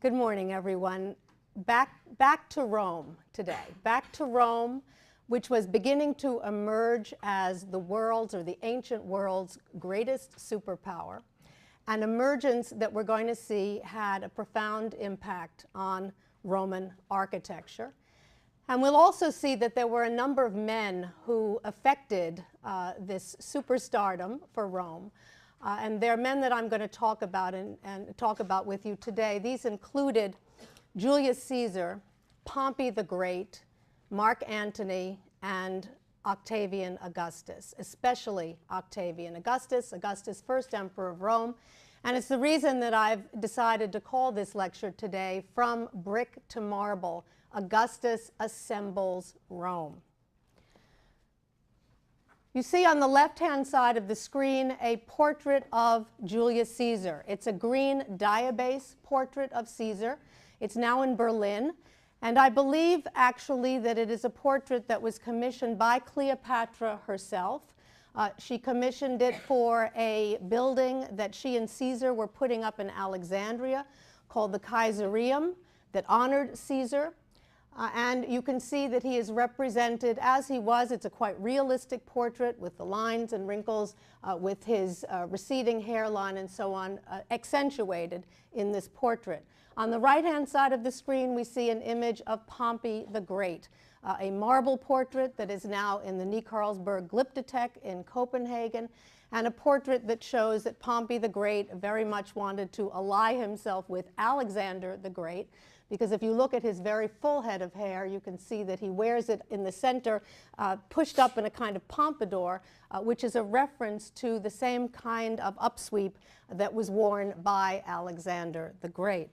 Good morning, everyone. Back to Rome today. Back to Rome, which was beginning to emerge as the world's, or the ancient world's, greatest superpower. An emergence that we're going to see had a profound impact on Roman architecture. And we'll also see that there were a number of men who affected this superstardom for Rome. And they're men that I'm going to talk about and talk about with you today. These included Julius Caesar, Pompey the Great, Mark Antony, and Octavian Augustus, especially Octavian Augustus, first emperor of Rome. And it's the reason that I've decided to call this lecture today, From Brick to Marble, Augustus Assembles Rome. You see on the left-hand side of the screen a portrait of Julius Caesar. It's a green diabase portrait of Caesar. It's now in Berlin. And I believe, actually, that it is a portrait that was commissioned by Cleopatra herself. She commissioned it for a building that she and Caesar were putting up in Alexandria called the Caesareum that honored Caesar. And you can see that he is represented as he was. It's a quite realistic portrait with the lines and wrinkles, with his receding hairline and so on, accentuated in this portrait. On the right-hand side of the screen, we see an image of Pompey the Great, a marble portrait that is now in the Ny-Carlsberg Glyptotek in Copenhagen, and a portrait that shows that Pompey the Great very much wanted to ally himself with Alexander the Great, because if you look at his very full head of hair, you can see that he wears it in the center, pushed up in a kind of pompadour, which is a reference to the same kind of upsweep that was worn by Alexander the Great.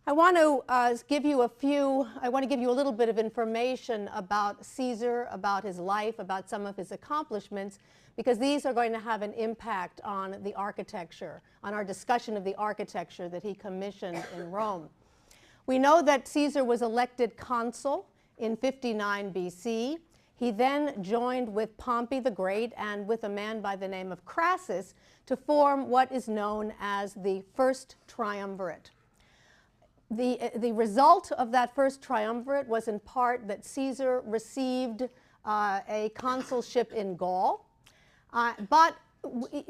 I want to give you a little bit of information about Caesar, about his life, about some of his accomplishments, because these are going to have an impact on the architecture, on our discussion of the architecture that he commissioned in Rome. We know that Caesar was elected consul in 59 BC. He then joined with Pompey the Great and with a man by the name of Crassus to form what is known as the First Triumvirate. The result of that first triumvirate was in part that Caesar received a consulship in Gaul, but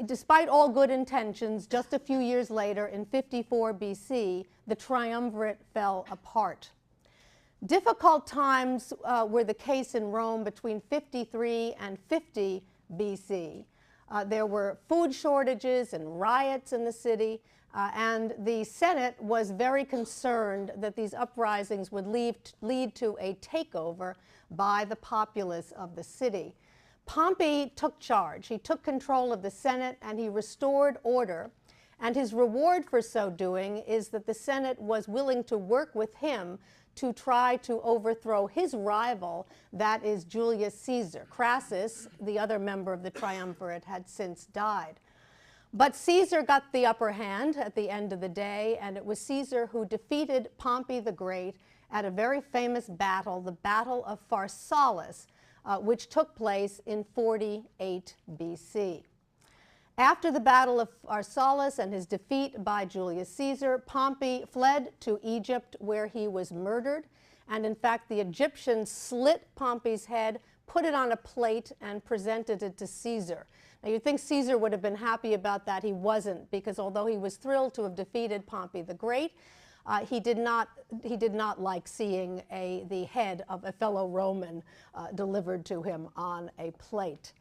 despite all good intentions, just a few years later, in 54 BC, the triumvirate fell apart. Difficult times were the case in Rome between 53 and 50 BC. There were food shortages and riots in the city, and the Senate was very concerned that these uprisings would lead to a takeover by the populace of the city. Pompey took charge. He took control of the Senate and he restored order. And his reward for so doing is that the Senate was willing to work with him to try to overthrow his rival, that is Julius Caesar. Crassus, the other member of the triumvirate, had since died. But Caesar got the upper hand at the end of the day, and it was Caesar who defeated Pompey the Great at a very famous battle, the Battle of Pharsalus, which took place in 48 BC. After the Battle of Pharsalus and his defeat by Julius Caesar, Pompey fled to Egypt, where he was murdered. And in fact, the Egyptians slit Pompey's head, put it on a plate, and presented it to Caesar. Now, you'd think Caesar would have been happy about that. He wasn't, because although he was thrilled to have defeated Pompey the Great, he did not like seeing the head of a fellow Roman delivered to him on a plate.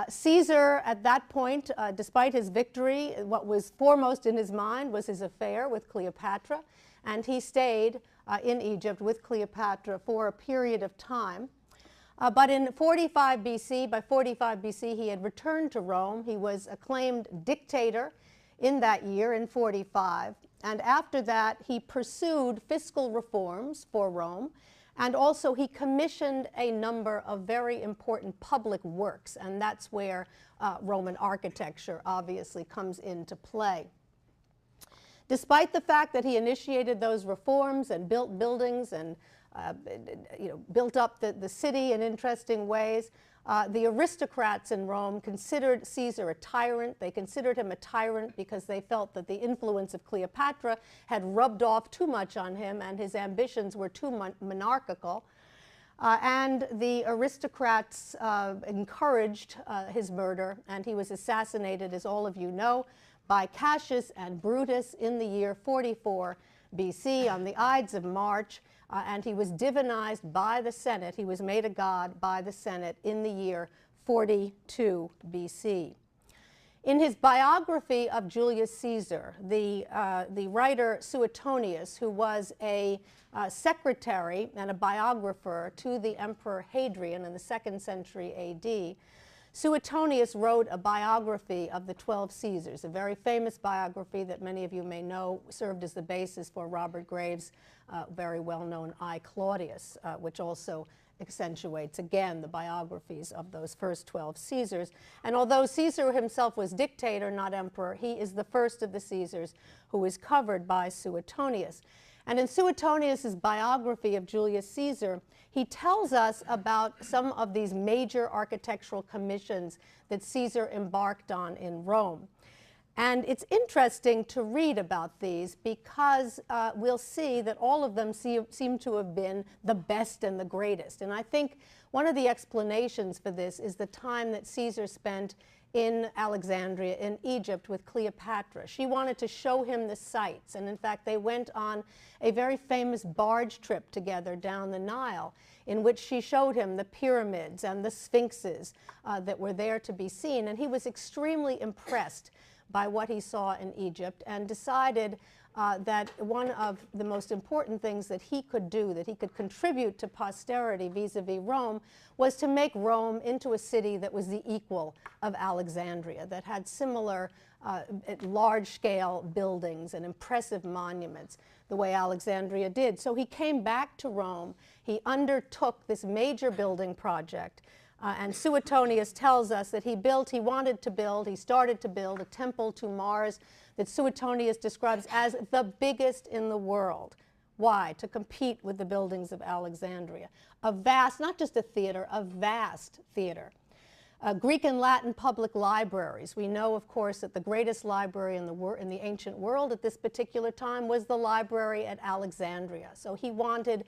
Caesar, at that point, despite his victory, what was foremost in his mind was his affair with Cleopatra, and he stayed in Egypt with Cleopatra for a period of time. But in 45 BC, by 45 BC, he had returned to Rome. He was acclaimed dictator in that year, in 45. And after that, he pursued fiscal reforms for Rome. And also, he commissioned a number of very important public works. And that's where Roman architecture obviously comes into play. Despite the fact that he initiated those reforms and built buildings and built up the city in interesting ways, The aristocrats in Rome considered Caesar a tyrant. They considered him a tyrant because they felt that the influence of Cleopatra had rubbed off too much on him and his ambitions were too monarchical. And the aristocrats encouraged his murder, and he was assassinated, as all of you know, by Cassius and Brutus in the year 44 BC on the Ides of March. And he was divinized by the Senate. He was made a god by the Senate in the year 42 BC. In his biography of Julius Caesar, the writer Suetonius, who was a secretary and a biographer to the Emperor Hadrian in the 2nd century AD, Suetonius wrote a biography of the 12 Caesars, a very famous biography that many of you may know served as the basis for Robert Graves' very well-known I, Claudius, which also accentuates, again, the biographies of those first 12 Caesars. And although Caesar himself was dictator, not emperor, he is the first of the Caesars who is covered by Suetonius. And in Suetonius' biography of Julius Caesar, he tells us about some of these major architectural commissions that Caesar embarked on in Rome. And it's interesting to read about these because we'll see that all of them seem to have been the best and the greatest. And I think one of the explanations for this is the time that Caesar spent in Alexandria in Egypt with Cleopatra. She wanted to show him the sights, and in fact they went on a very famous barge trip together down the Nile in which she showed him the pyramids and the sphinxes that were there to be seen, and he was extremely impressed by what he saw in Egypt and decided that one of the most important things that he could do, that he could contribute to posterity vis-a-vis Rome, was to make Rome into a city that was the equal of Alexandria, that had similar large-scale buildings and impressive monuments the way Alexandria did. So he came back to Rome. He undertook this major building project. And Suetonius tells us that he started to build a temple to Mars that Suetonius describes as the biggest in the world. Why? To compete with the buildings of Alexandria. A vast, not just a theater, a vast theater. Greek and Latin public libraries. We know, of course, that the greatest library in the ancient world at this particular time was the library at Alexandria. So he wanted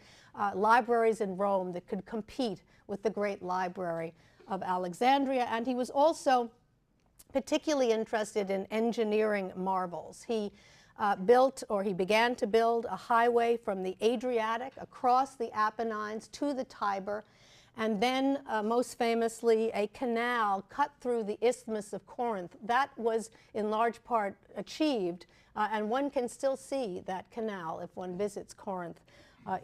libraries in Rome that could compete with the great library of Alexandria, and he was also particularly interested in engineering marvels. He began to build a highway from the Adriatic across the Apennines to the Tiber, and then most famously a canal cut through the Isthmus of Corinth. That was in large part achieved, and one can still see that canal if one visits Corinth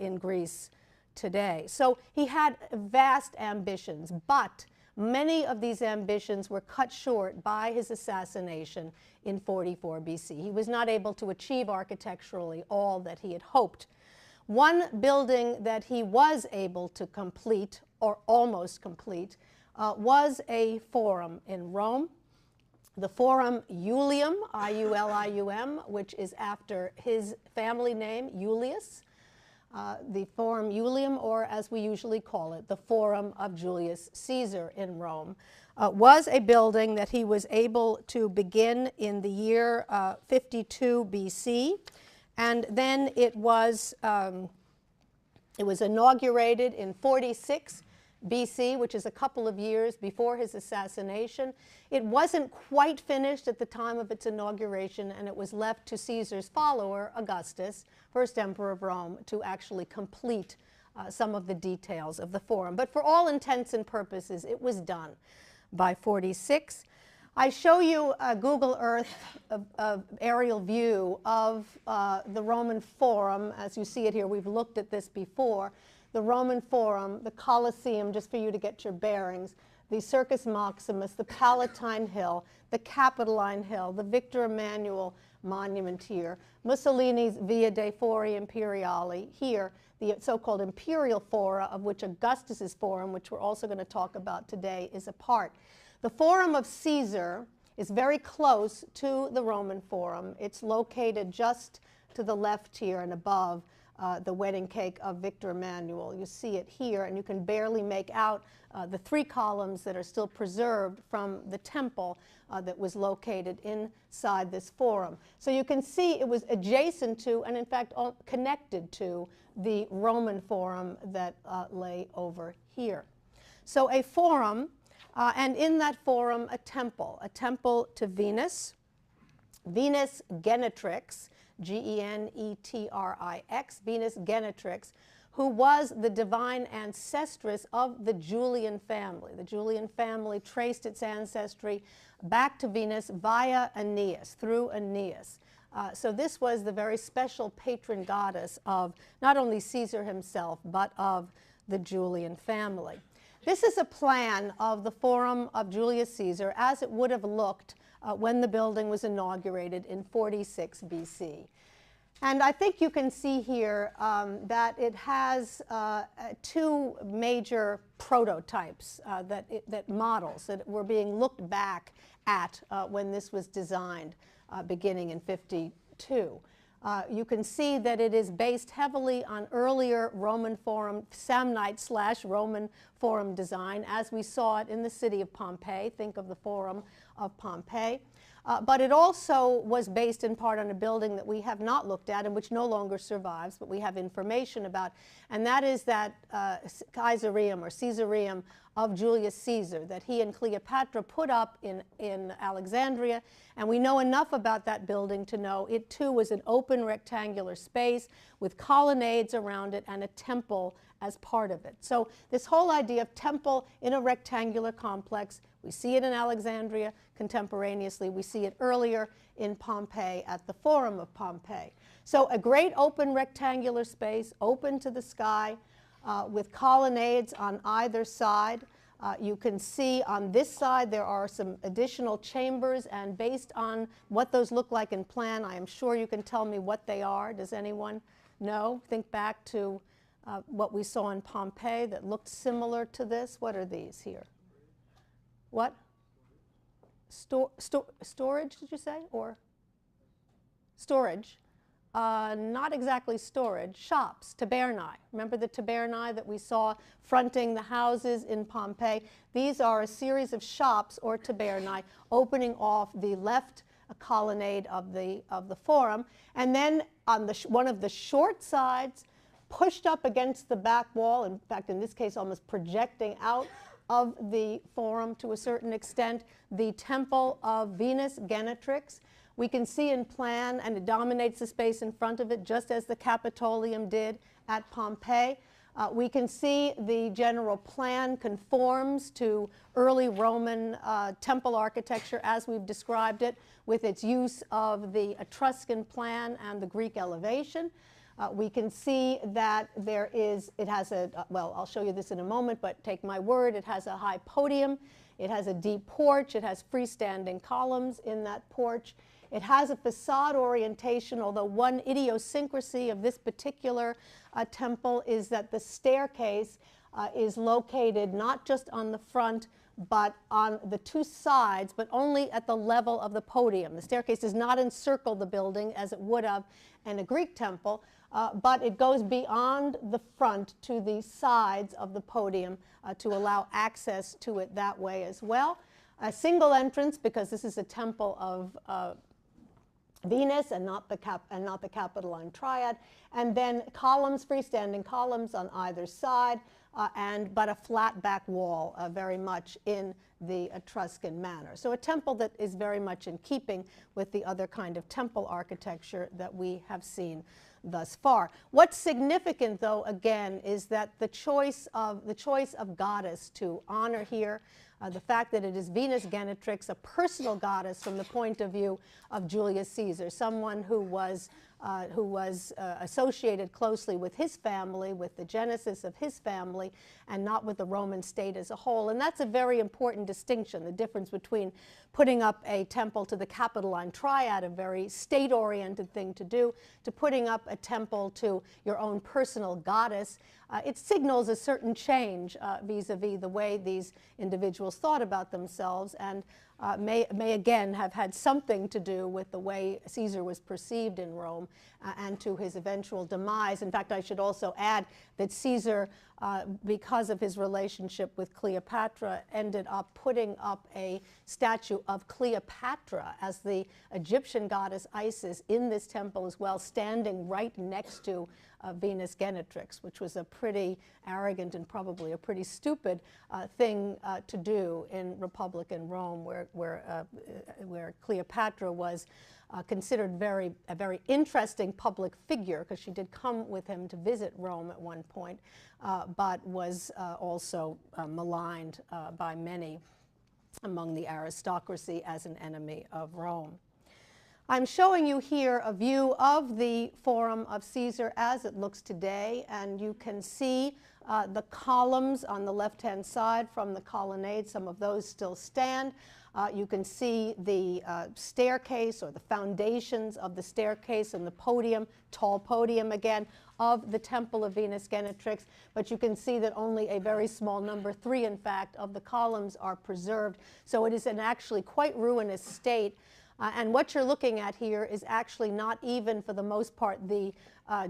in Greece today. So he had vast ambitions, but many of these ambitions were cut short by his assassination in 44 BC. He was not able to achieve architecturally all that he had hoped. One building that he was able to complete, or almost complete, was a forum in Rome, the Forum Iulium, I-U-L-I-U-M, which is after his family name, Iulius. The Forum Iulium, or as we usually call it, the Forum of Julius Caesar in Rome, was a building that he was able to begin in the year 52 BC, and then it was inaugurated in 46 BC, which is a couple of years before his assassination. It wasn't quite finished at the time of its inauguration, and it was left to Caesar's follower, Augustus, first emperor of Rome, to actually complete some of the details of the forum. But for all intents and purposes, it was done by 46. I show you a Google Earth aerial view of the Roman Forum. As you see it here, we've looked at this before. The Roman Forum, the Colosseum, just for you to get your bearings, the Circus Maximus, the Palatine Hill, the Capitoline Hill, the Victor Emmanuel Monument here, Mussolini's Via dei Fori Imperiali here, the so-called Imperial Fora, of which Augustus's Forum, which we're also going to talk about today, is a part. The Forum of Caesar is very close to the Roman Forum. It's located just to the left here and above the wedding cake of Victor Emmanuel. You see it here, and you can barely make out the 3 columns that are still preserved from the temple that was located inside this forum. So you can see it was adjacent to, and in fact connected to, the Roman forum that lay over here. So a forum, and in that forum a temple to Venus, Venus Genetrix, Genetrix, Venus Genetrix, who was the divine ancestress of the Julian family. The Julian family traced its ancestry back to Venus via Aeneas, through Aeneas. So this was the very special patron goddess of not only Caesar himself, but of the Julian family. This is a plan of the Forum of Julius Caesar as it would have looked when the building was inaugurated in 46 BC. And I think you can see here that it has 2 major prototypes, that models that were being looked back at when this was designed beginning in 52. You can see that it is based heavily on earlier Roman Forum, Samnite/Roman Forum design, as we saw it in the city of Pompeii. Think of the Forum of Pompeii. But it also was based in part on a building that we have not looked at and which no longer survives, but we have information about, and that is that Caesareum or Caesareum of Julius Caesar that he and Cleopatra put up in Alexandria. And we know enough about that building to know it too was an open rectangular space with colonnades around it and a temple as part of it. So this whole idea of temple in a rectangular complex, we see it in Alexandria contemporaneously. We see it earlier in Pompeii at the Forum of Pompeii. So a great open rectangular space, open to the sky, with colonnades on either side. You can see on this side there are some additional chambers, and based on what those look like in plan, I am sure you can tell me what they are. Does anyone know? Think back to what we saw in Pompeii that looked similar to this. What are these here? What? Storage, did you say? Or storage? Not exactly storage. Shops, tabernae. Remember the tabernae that we saw fronting the houses in Pompeii? These are a series of shops or tabernae opening off the left colonnade of the forum, and then on one of the short sides, pushed up against the back wall, in fact in this case almost projecting out of the forum to a certain extent, the temple of Venus Genetrix. We can see in plan, and it dominates the space in front of it, just as the Capitolium did at Pompeii. We can see the general plan conforms to early Roman temple architecture as we've described it, with its use of the Etruscan plan and the Greek elevation. We can see that it has well, I'll show you this in a moment, but take my word, it has a high podium, it has a deep porch, it has freestanding columns in that porch. It has a facade orientation, although one idiosyncrasy of this particular temple is that the staircase is located not just on the front, but on the 2 sides, but only at the level of the podium. The staircase does not encircle the building as it would have in a Greek temple, but it goes beyond the front to the sides of the podium to allow access to it that way as well. A single entrance, because this is a temple of Venus and not the Capitoline Triad, and then columns, freestanding columns on either side, but a flat back wall, very much in the Etruscan manner. So a temple that is very much in keeping with the other kind of temple architecture that we have seen thus far. What's significant, though, again, is that the choice of goddess to honor here, the fact that it is Venus Genetrix, a personal goddess from the point of view of Julius Caesar, someone who was associated closely with his family, with the genesis of his family, and not with the Roman state as a whole. And that's a very important distinction, the difference between putting up a temple to the Capitoline Triad, a very state-oriented thing to do, to putting up a temple to your own personal goddess. It signals a certain change vis-a-vis the way these individuals thought about themselves, and may again have had something to do with the way Caesar was perceived in Rome and to his eventual demise. In fact, I should also add that Caesar, because of his relationship with Cleopatra, ended up putting up a statue of Cleopatra as the Egyptian goddess Isis in this temple as well, standing right next to Venus Genetrix, which was a pretty arrogant and probably a pretty stupid thing to do in Republican Rome, where Cleopatra was considered a very interesting public figure, because she did come with him to visit Rome at one point, but was also maligned by many among the aristocracy as an enemy of Rome. I'm showing you here a view of the Forum of Caesar as it looks today, and you can see the columns on the left-hand side from the colonnade. Some of those still stand. You can see the staircase, or the foundations of the staircase, and the podium, tall podium again, of the Temple of Venus Genetrix. But you can see that only a very small number, 3 in fact, of the columns are preserved. So it is in actually quite ruinous state. And what you're looking at here is actually not even, for the most part, the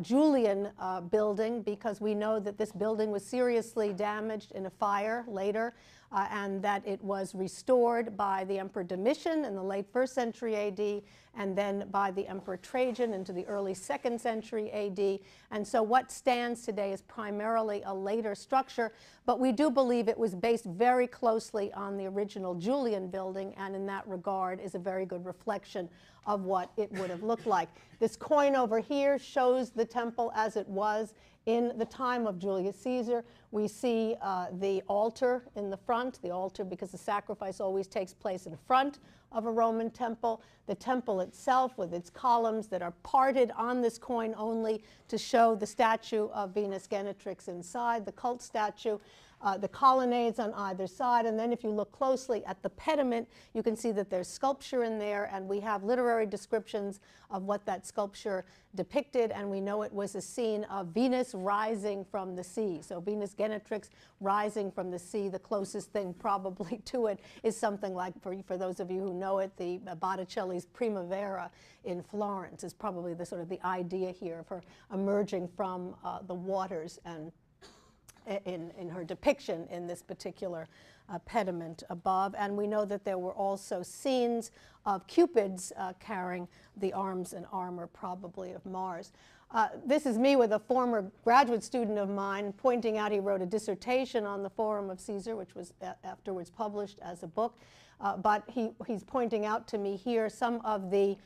Julian building, because we know that this building was seriously damaged in a fire later, and that it was restored by the Emperor Domitian in the late 1st century AD, and then by the Emperor Trajan into the early 2nd century AD. And so what stands today is primarily a later structure, but we do believe it was based very closely on the original Julian building, and in that regard is a very good reflection of what it would have looked like. This coin over here shows the temple as it was in the time of Julius Caesar. We see the altar in the front, the altar because the sacrifice always takes place in front of a Roman temple. The temple itself with its columns that are parted on this coin only to show the statue of Venus Genetrix inside, the cult statue. The colonnades on either side, and then if you look closely at the pediment, you can see that there's sculpture in there, and we have literary descriptions of what that sculpture depicted, and we know it was a scene of Venus rising from the sea. So Venus Genetrix rising from the sea. The closest thing probably to it is something like, for those of you who know it, the Botticelli's Primavera in Florence is probably the sort of the idea here of her emerging from the waters, and in her depiction in this particular pediment above. And we know that there were also scenes of Cupids carrying the arms and armor, probably of Mars. This is me with a former graduate student of mine pointing out he wrote a dissertation on the Forum of Caesar, which was afterwards published as a book. But he's pointing out to me here some of the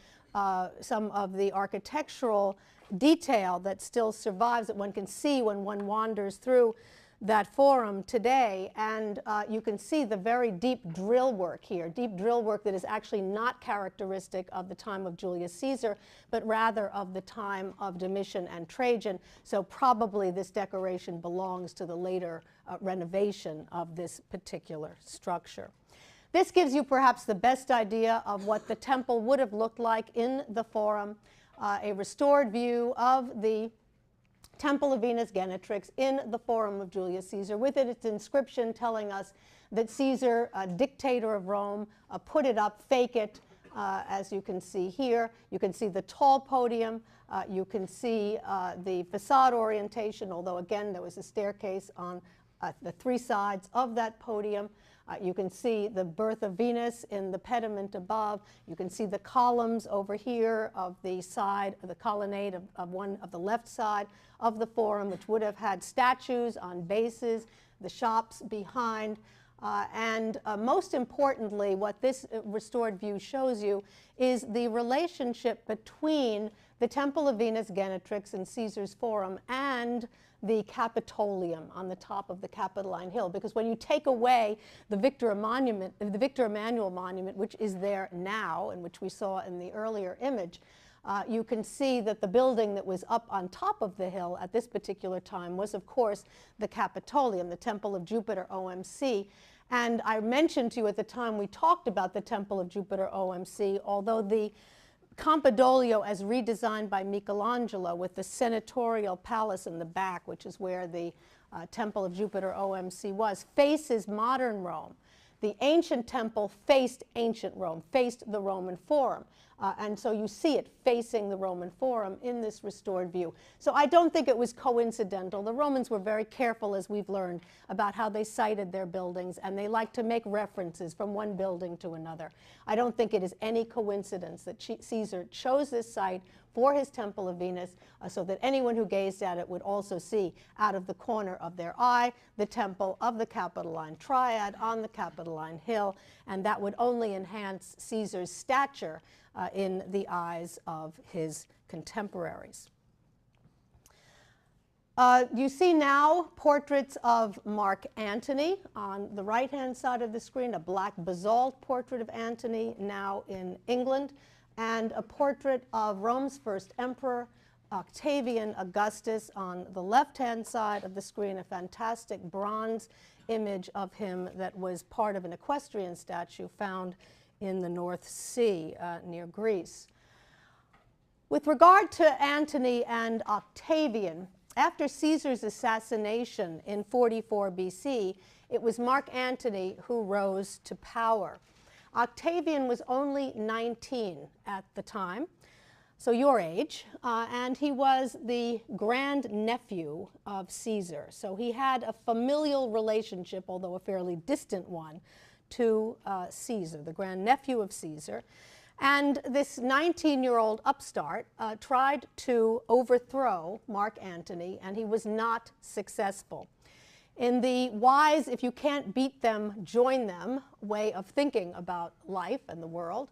architectural detail that still survives, that one can see when one wanders through that forum today. And you can see the very deep drill work here, deep drill work that is actually not characteristic of the time of Julius Caesar, but rather of the time of Domitian and Trajan. So probably this decoration belongs to the later renovation of this particular structure. This gives you perhaps the best idea of what the temple would have looked like in the forum. A restored view of the Temple of Venus Genetrix in the Forum of Julius Caesar, with its inscription telling us that Caesar, dictator of Rome, put it up, fake it, as you can see here. You can see the tall podium. You can see the facade orientation, although again there was a staircase on the 3 sides of that podium. You can see the birth of Venus in the pediment above. You can see the columns over here of the side, of the colonnade of the left side of the forum, which would have had statues on bases, the shops behind. And most importantly, what this restored view shows you is the relationship between the Temple of Venus Genetrix in Caesar's Forum and the Capitolium on the top of the Capitoline Hill. Because when you take away the Victor Emmanuel monument, which is there now, and which we saw in the earlier image, you can see that the building that was up on top of the hill at this particular time was, of course, the Capitolium, the Temple of Jupiter OMC. And I mentioned to you at the time we talked about the Temple of Jupiter OMC, although the Campidoglio, as redesigned by Michelangelo, with the senatorial palace in the back, which is where the Temple of Jupiter OMC was, faces modern Rome. the ancient temple faced ancient Rome, faced the Roman Forum. And so you see it facing the Roman Forum in this restored view. So I don't think it was coincidental. The Romans were very careful, as we've learned, about how they sited their buildings, and they like to make references from one building to another. I don't think it is any coincidence that Caesar chose this site for his Temple of Venus, so that anyone who gazed at it would also see out of the corner of their eye the temple of the Capitoline Triad on the Capitoline Hill, and that would only enhance Caesar's stature in the eyes of his contemporaries. You see now portraits of Mark Antony on the right-hand side of the screen, a black basalt portrait of Antony now in England, and a portrait of Rome's first emperor, Octavian Augustus, on the left-hand side of the screen, a fantastic bronze image of him that was part of an equestrian statue found in the North Sea near Greece. With regard to Antony and Octavian, after Caesar's assassination in 44 BC, it was Mark Antony who rose to power. Octavian was only 19 at the time, so your age, and he was the grandnephew of Caesar. So he had a familial relationship, although a fairly distant one, to Caesar, the grandnephew of Caesar. And this 19-year-old upstart tried to overthrow Mark Antony, and he was not successful. In the wise, if you can't beat them, join them way of thinking about life and the world,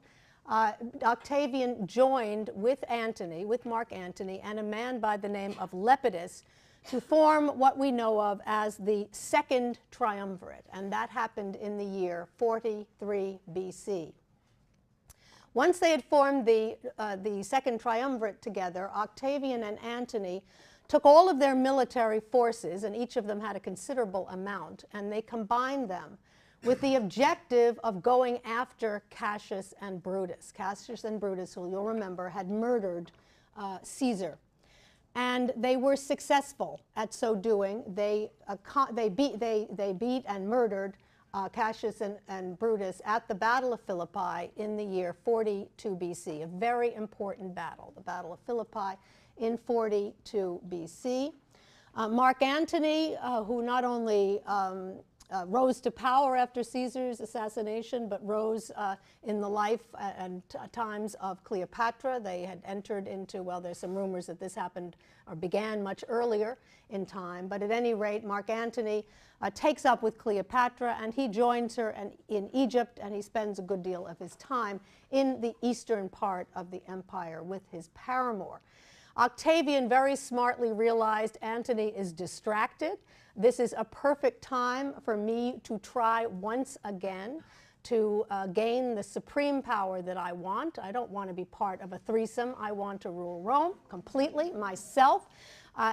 Octavian joined with Antony, with Mark Antony, and a man by the name of Lepidus to form what we know of as the Second Triumvirate, and that happened in the year 43 BC. Once they had formed the Second Triumvirate together, Octavian and Antony took all of their military forces, and each of them had a considerable amount, and they combined them with the objective of going after Cassius and Brutus. Cassius and Brutus, who you'll remember, had murdered Caesar. And they were successful at so doing. They beat and murdered Cassius and Brutus at the Battle of Philippi in the year 42 BC, a very important battle, the Battle of Philippi in 42 BC. Mark Antony, who not only rose to power after Caesar's assassination, but rose in the life and times of Cleopatra. They had entered into, well, there's some rumors that this happened or began much earlier in time, but at any rate, Mark Antony takes up with Cleopatra, and he joins her in Egypt, and he spends a good deal of his time in the eastern part of the empire with his paramour. Octavian very smartly realized Antony is distracted. This is a perfect time for me to try once again to gain the supreme power that I want. I don't want to be part of a threesome. I want to rule Rome completely myself.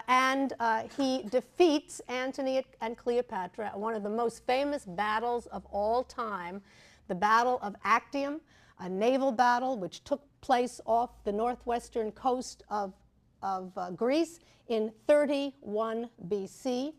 And he defeats Antony and Cleopatra at one of the most famous battles of all time, the Battle of Actium, a naval battle which took place off the northwestern coast of Greece in 31 BC.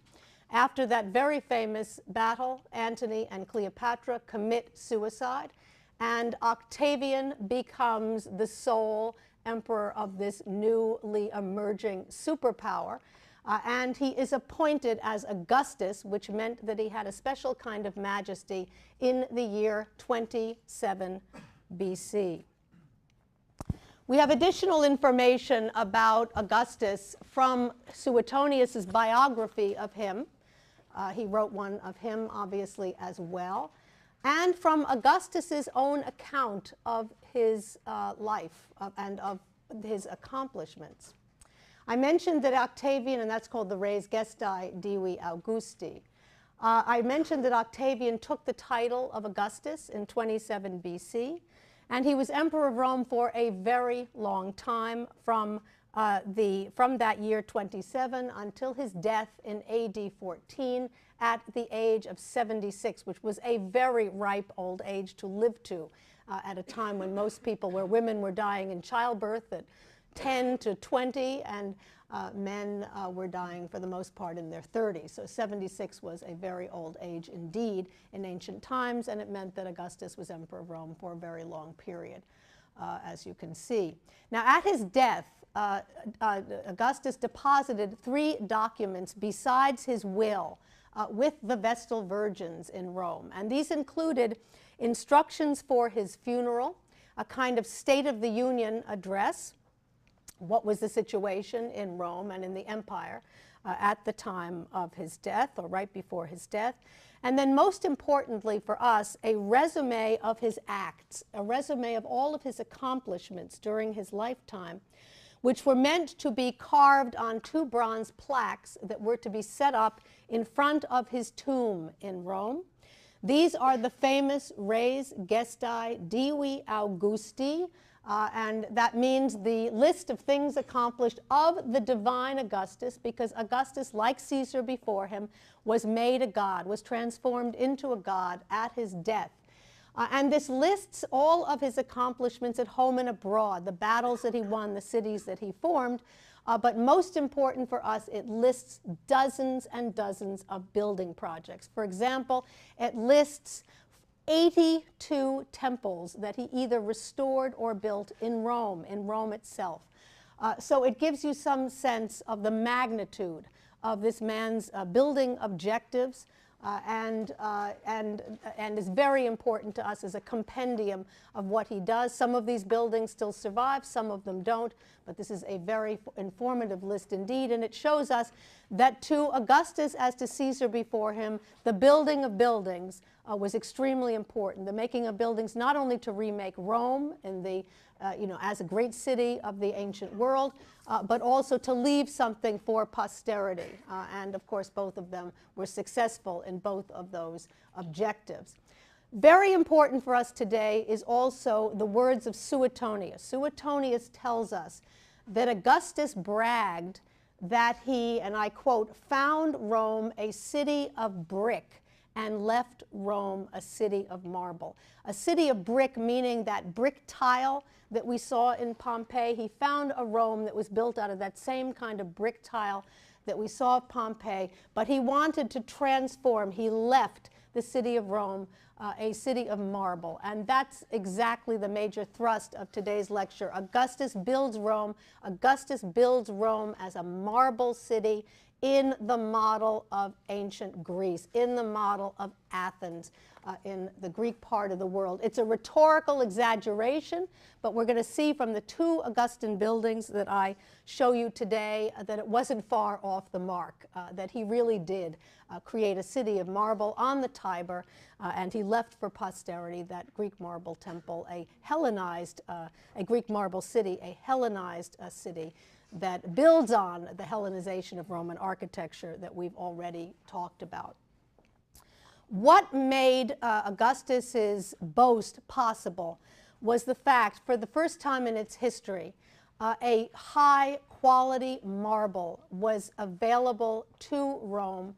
After that very famous battle, Antony and Cleopatra commit suicide, and Octavian becomes the sole emperor of this newly emerging superpower. And he is appointed as Augustus, which meant that he had a special kind of majesty in the year 27 BC. We have additional information about Augustus from Suetonius's biography of him. He wrote one of him, obviously, as well, and from Augustus's own account of his life and of his accomplishments. I mentioned that Octavian, and that's called the res gestae divi Augusti. I mentioned that Octavian took the title of Augustus in 27 BC, and he was emperor of Rome for a very long time, from that year 27 until his death in AD 14 at the age of 76, which was a very ripe old age to live to at a time when most people, where women were dying in childbirth at 10 to 20, and men were dying for the most part in their 30s. So 76 was a very old age indeed in ancient times, and it meant that Augustus was emperor of Rome for a very long period, as you can see. Now, at his death, Augustus deposited 3 documents besides his will with the Vestal Virgins in Rome, and these included instructions for his funeral, a kind of State of the Union address, what was the situation in Rome and in the empire at the time of his death or right before his death, and then most importantly for us, a resume of his acts, a resume of all of his accomplishments during his lifetime, which were meant to be carved on 2 bronze plaques that were to be set up in front of his tomb in Rome. These are the famous Res Gestae Divi Augusti, and that means the list of things accomplished of the divine Augustus, because Augustus, like Caesar before him, was made a god, was transformed into a god at his death. And this lists all of his accomplishments at home and abroad, the battles that he won, the cities that he formed, but most important for us, it lists dozens and dozens of building projects. For example, it lists 82 temples that he either restored or built in Rome itself. So it gives you some sense of the magnitude of this man's building objectives, and is very important to us as a compendium of what he does. Some of these buildings still survive, some of them don't, but this is a very informative list indeed, and it shows us that to Augustus, as to Caesar before him, the building of buildings was extremely important. The making of buildings not only to remake Rome in the, as a great city of the ancient world, but also to leave something for posterity. And of course, both of them were successful in both of those objectives. Very important for us today is also the words of Suetonius. Suetonius tells us that Augustus bragged that he, and I quote, found Rome a city of brick and left Rome a city of marble. A city of brick meaning that brick tile that we saw in Pompeii. He found a Rome that was built out of that same kind of brick tile that we saw at Pompeii, but he wanted to transform. He left the city of Rome a city of marble, and that's exactly the major thrust of today's lecture. Augustus builds Rome. Augustus builds Rome as a marble city in the model of ancient Greece, in the model of Athens, in the Greek part of the world. It's a rhetorical exaggeration, but we're going to see from the 2 Augustan buildings that I show you today that it wasn't far off the mark, that he really did create a city of marble on the Tiber, and he left for posterity that Greek marble temple, a Hellenized, a Greek marble city, a Hellenized city that builds on the Hellenization of Roman architecture that we've already talked about. What made Augustus's boast possible was the fact, for the first time in its history, a high-quality marble was available to Rome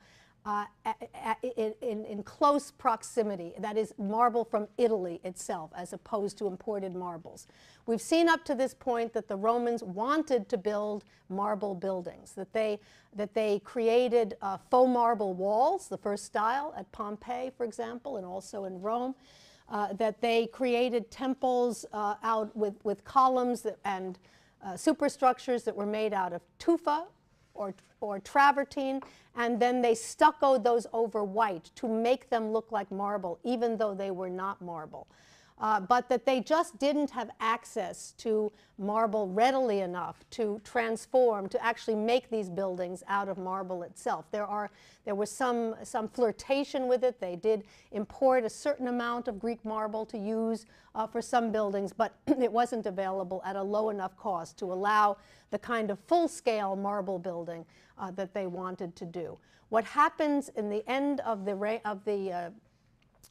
in close proximity. That is, marble from Italy itself, as opposed to imported marbles. We've seen up to this point that the Romans wanted to build marble buildings, that they created faux marble walls, the first style at Pompeii, for example, and also in Rome, that they created temples out with columns and superstructures that were made out of tufa or travertine, and then they stuccoed those over white to make them look like marble, even though they were not marble. But that they just didn't have access to marble readily enough to transform, to actually make these buildings out of marble itself. There was some flirtation with it. They did import a certain amount of Greek marble to use for some buildings, but it wasn't available at a low enough cost to allow the kind of full-scale marble building that they wanted to do. What happens in the end of the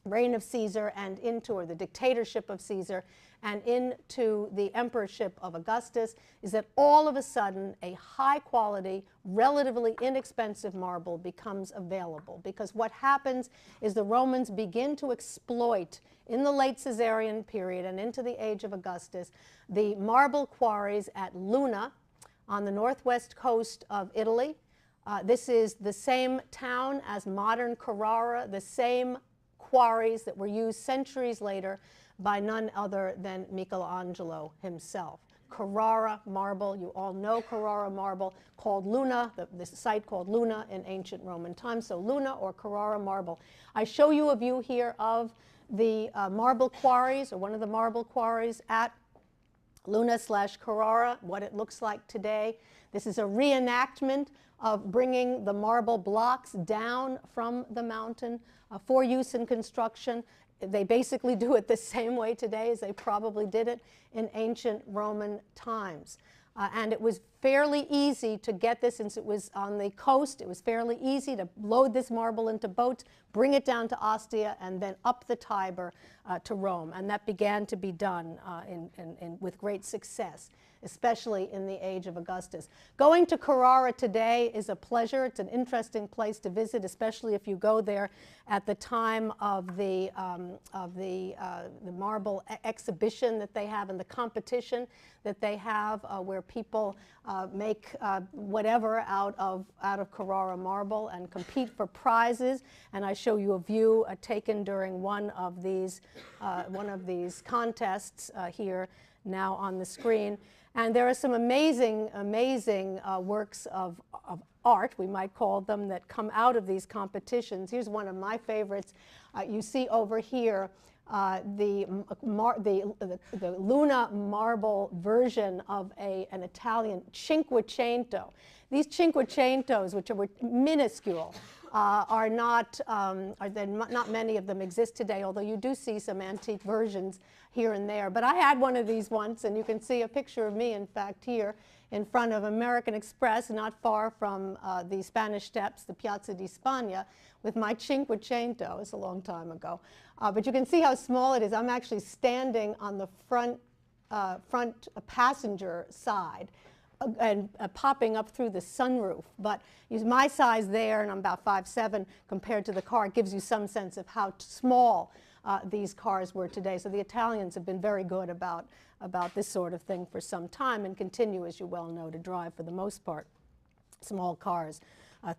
reign of Caesar and into, or the dictatorship of Caesar, and into the emperorship of Augustus is that all of a sudden a high quality, relatively inexpensive marble becomes available. Because what happens is the Romans begin to exploit, in the late Caesarian period and into the age of Augustus, the marble quarries at Luna on the northwest coast of Italy. This is the same town as modern Carrara, the same quarries that were used centuries later by none other than Michelangelo himself. Carrara marble, you all know Carrara marble, called Luna, the site called Luna in ancient Roman times, so Luna or Carrara marble. I show you a view here of the marble quarries, or one of the marble quarries at Luna/Carrara, what it looks like today. This is a reenactment of bringing the marble blocks down from the mountain for use in construction. They basically do it the same way today as they probably did it in ancient Roman times. And it was fairly easy to get this, since it was on the coast. It was fairly easy to load this marble into boats, bring it down to Ostia, and then up the Tiber to Rome. And that began to be done with great success, especially in the age of Augustus. Going to Carrara today is a pleasure. It's an interesting place to visit, especially if you go there at the time of the marble exhibition that they have and the competition that they have, where people make whatever out of Carrara marble and compete for prizes. And I show you a view taken during one of these contests here now on the screen. And there are some amazing, amazing works of art, we might call them, that come out of these competitions. Here's one of my favorites. You see over here the Luna marble version of an Italian Cinquecento. These Cinquecentos, which are minuscule, not many of them exist today, although you do see some antique versions here and there. But I had one of these once, and you can see a picture of me, in fact, here in front of American Express, not far from the Spanish Steps, the Piazza di Spagna, with my Cinquecento. It's a long time ago. But you can see how small it is. I'm actually standing on the front passenger side and popping up through the sunroof. But use my size there, and I'm about 5'7", compared to the car. It gives you some sense of how small these cars were today. So the Italians have been very good about this sort of thing for some time, and continue, as you well know, to drive, for the most part, small cars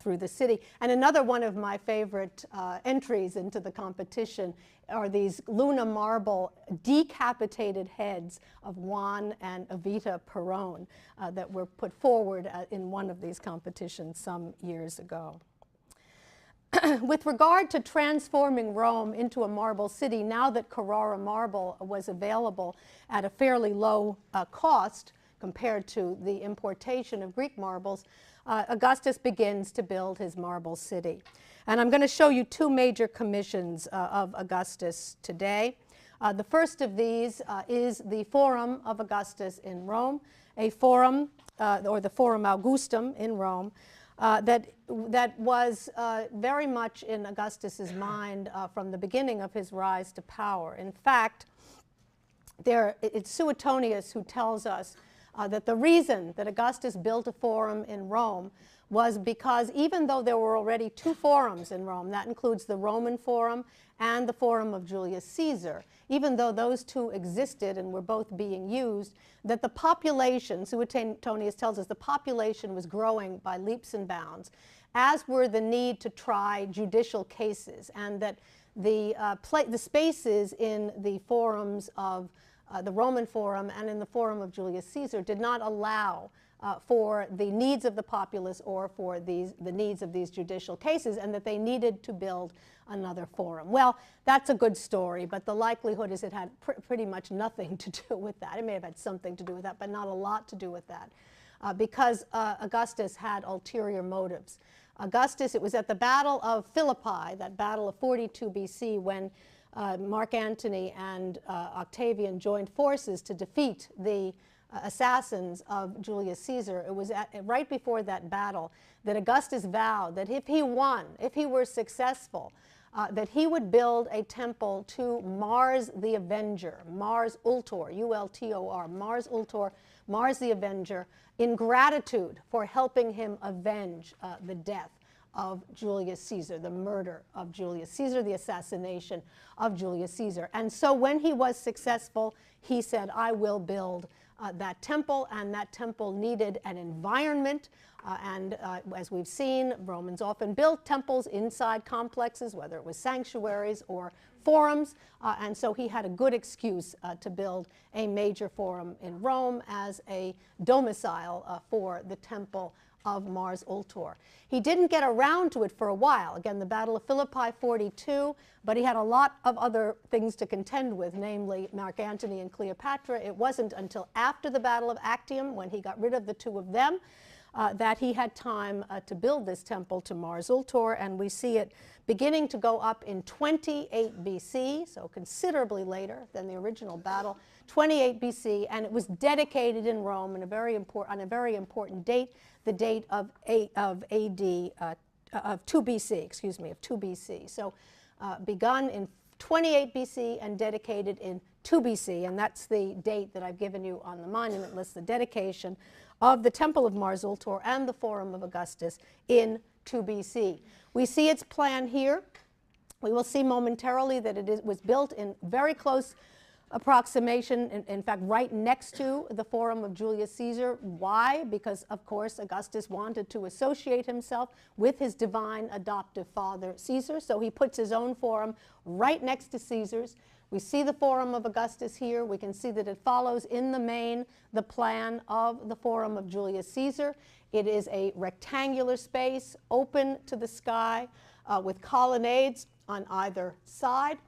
through the city. And another one of my favorite entries into the competition are these Luna marble decapitated heads of Juan and Evita Perón that were put forward in one of these competitions some years ago. With regard to transforming Rome into a marble city, now that Carrara marble was available at a fairly low cost compared to the importation of Greek marbles, Augustus begins to build his marble city. And I'm going to show you two major commissions of Augustus today. The first of these is the Forum of Augustus in Rome, a forum, or the Forum Augustum in Rome, that was very much in Augustus's mind from the beginning of his rise to power. In fact, it's Suetonius who tells us that the reason that Augustus built a forum in Rome was because even though there were already two forums in Rome, that includes the Roman Forum and the Forum of Julius Caesar, even though those two existed and were both being used, that the population, Suetonius tells us, the population was growing by leaps and bounds, as were the need to try judicial cases, and that the spaces in the forums of the Roman Forum and in the Forum of Julius Caesar did not allow for the needs of the populace or for the needs of these judicial cases, and that they needed to build another forum. Well, that's a good story, but the likelihood is it had pretty much nothing to do with that. It may have had something to do with that, but not a lot to do with that, because Augustus had ulterior motives. Augustus, it was at the Battle of Philippi, that battle of 42 BC, when Mark Antony and Octavian joined forces to defeat the assassins of Julius Caesar. It was right before that battle that Augustus vowed that if he won, if he were successful, that he would build a temple to Mars the Avenger, Mars Ultor, U-L-T-O-R, Mars Ultor, Mars the Avenger, in gratitude for helping him avenge the death of Julius Caesar, the murder of Julius Caesar, the assassination of Julius Caesar. And so when he was successful, he said, I will build that temple, and that temple needed an environment. As we've seen, Romans often built temples inside complexes, whether it was sanctuaries or forums, and so he had a good excuse to build a major forum in Rome as a domicile for the temple of Mars Ultor. He didn't get around to it for a while. Again, the Battle of Philippi 42, but he had a lot of other things to contend with, namely Mark Antony and Cleopatra. It wasn't until after the Battle of Actium, when he got rid of the two of them, that he had time to build this temple to Mars Ultor, and we see it beginning to go up in 28 BC, so considerably later than the original battle, 28 BC, and it was dedicated in Rome on a very important date, the date of 2 BC, excuse me, of 2 BC. So begun in 28 BC and dedicated in 2 BC, and that's the date that I've given you on the monument list, the dedication of the Temple of Mars Ultor and the Forum of Augustus in 2 BC. We see its plan here. We will see momentarily that it was built in very close approximation, in fact, right next to the Forum of Julius Caesar. Why? Because, of course, Augustus wanted to associate himself with his divine adoptive father, Caesar, so he puts his own forum right next to Caesar's. We see the Forum of Augustus here. We can see that it follows in the main the plan of the Forum of Julius Caesar. It is a rectangular space open to the sky with colonnades on either side,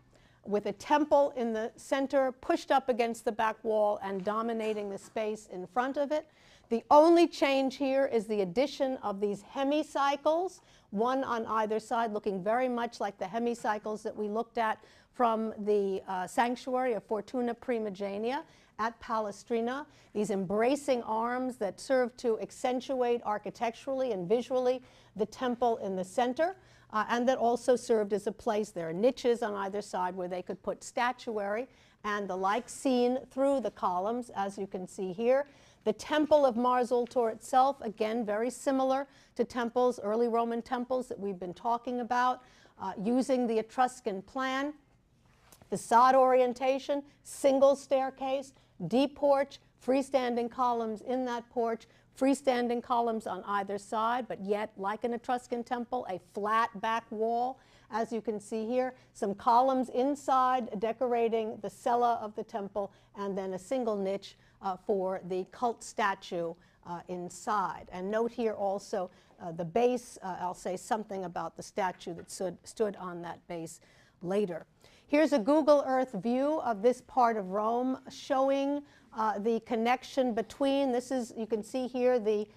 with a temple in the center pushed up against the back wall and dominating the space in front of it. The only change here is the addition of these hemicycles, one on either side, looking very much like the hemicycles that we looked at from the sanctuary of Fortuna Primigenia at Palestrina, these embracing arms that serve to accentuate architecturally and visually the temple in the center, and that also served as a place. There are niches on either side where they could put statuary and the like seen through the columns, as you can see here. The Temple of Mars Ultor itself, again, very similar to temples, early Roman temples that we've been talking about, using the Etruscan plan. Facade orientation, single staircase, deep porch, freestanding columns in that porch, freestanding columns on either side, but yet, like an Etruscan temple, a flat back wall, as you can see here, some columns inside decorating the cella of the temple, and then a single niche for the cult statue inside. And note here also the base. I'll say something about the statue that stood on that base later. Here's a Google Earth view of this part of Rome showing the connection between, you can see here the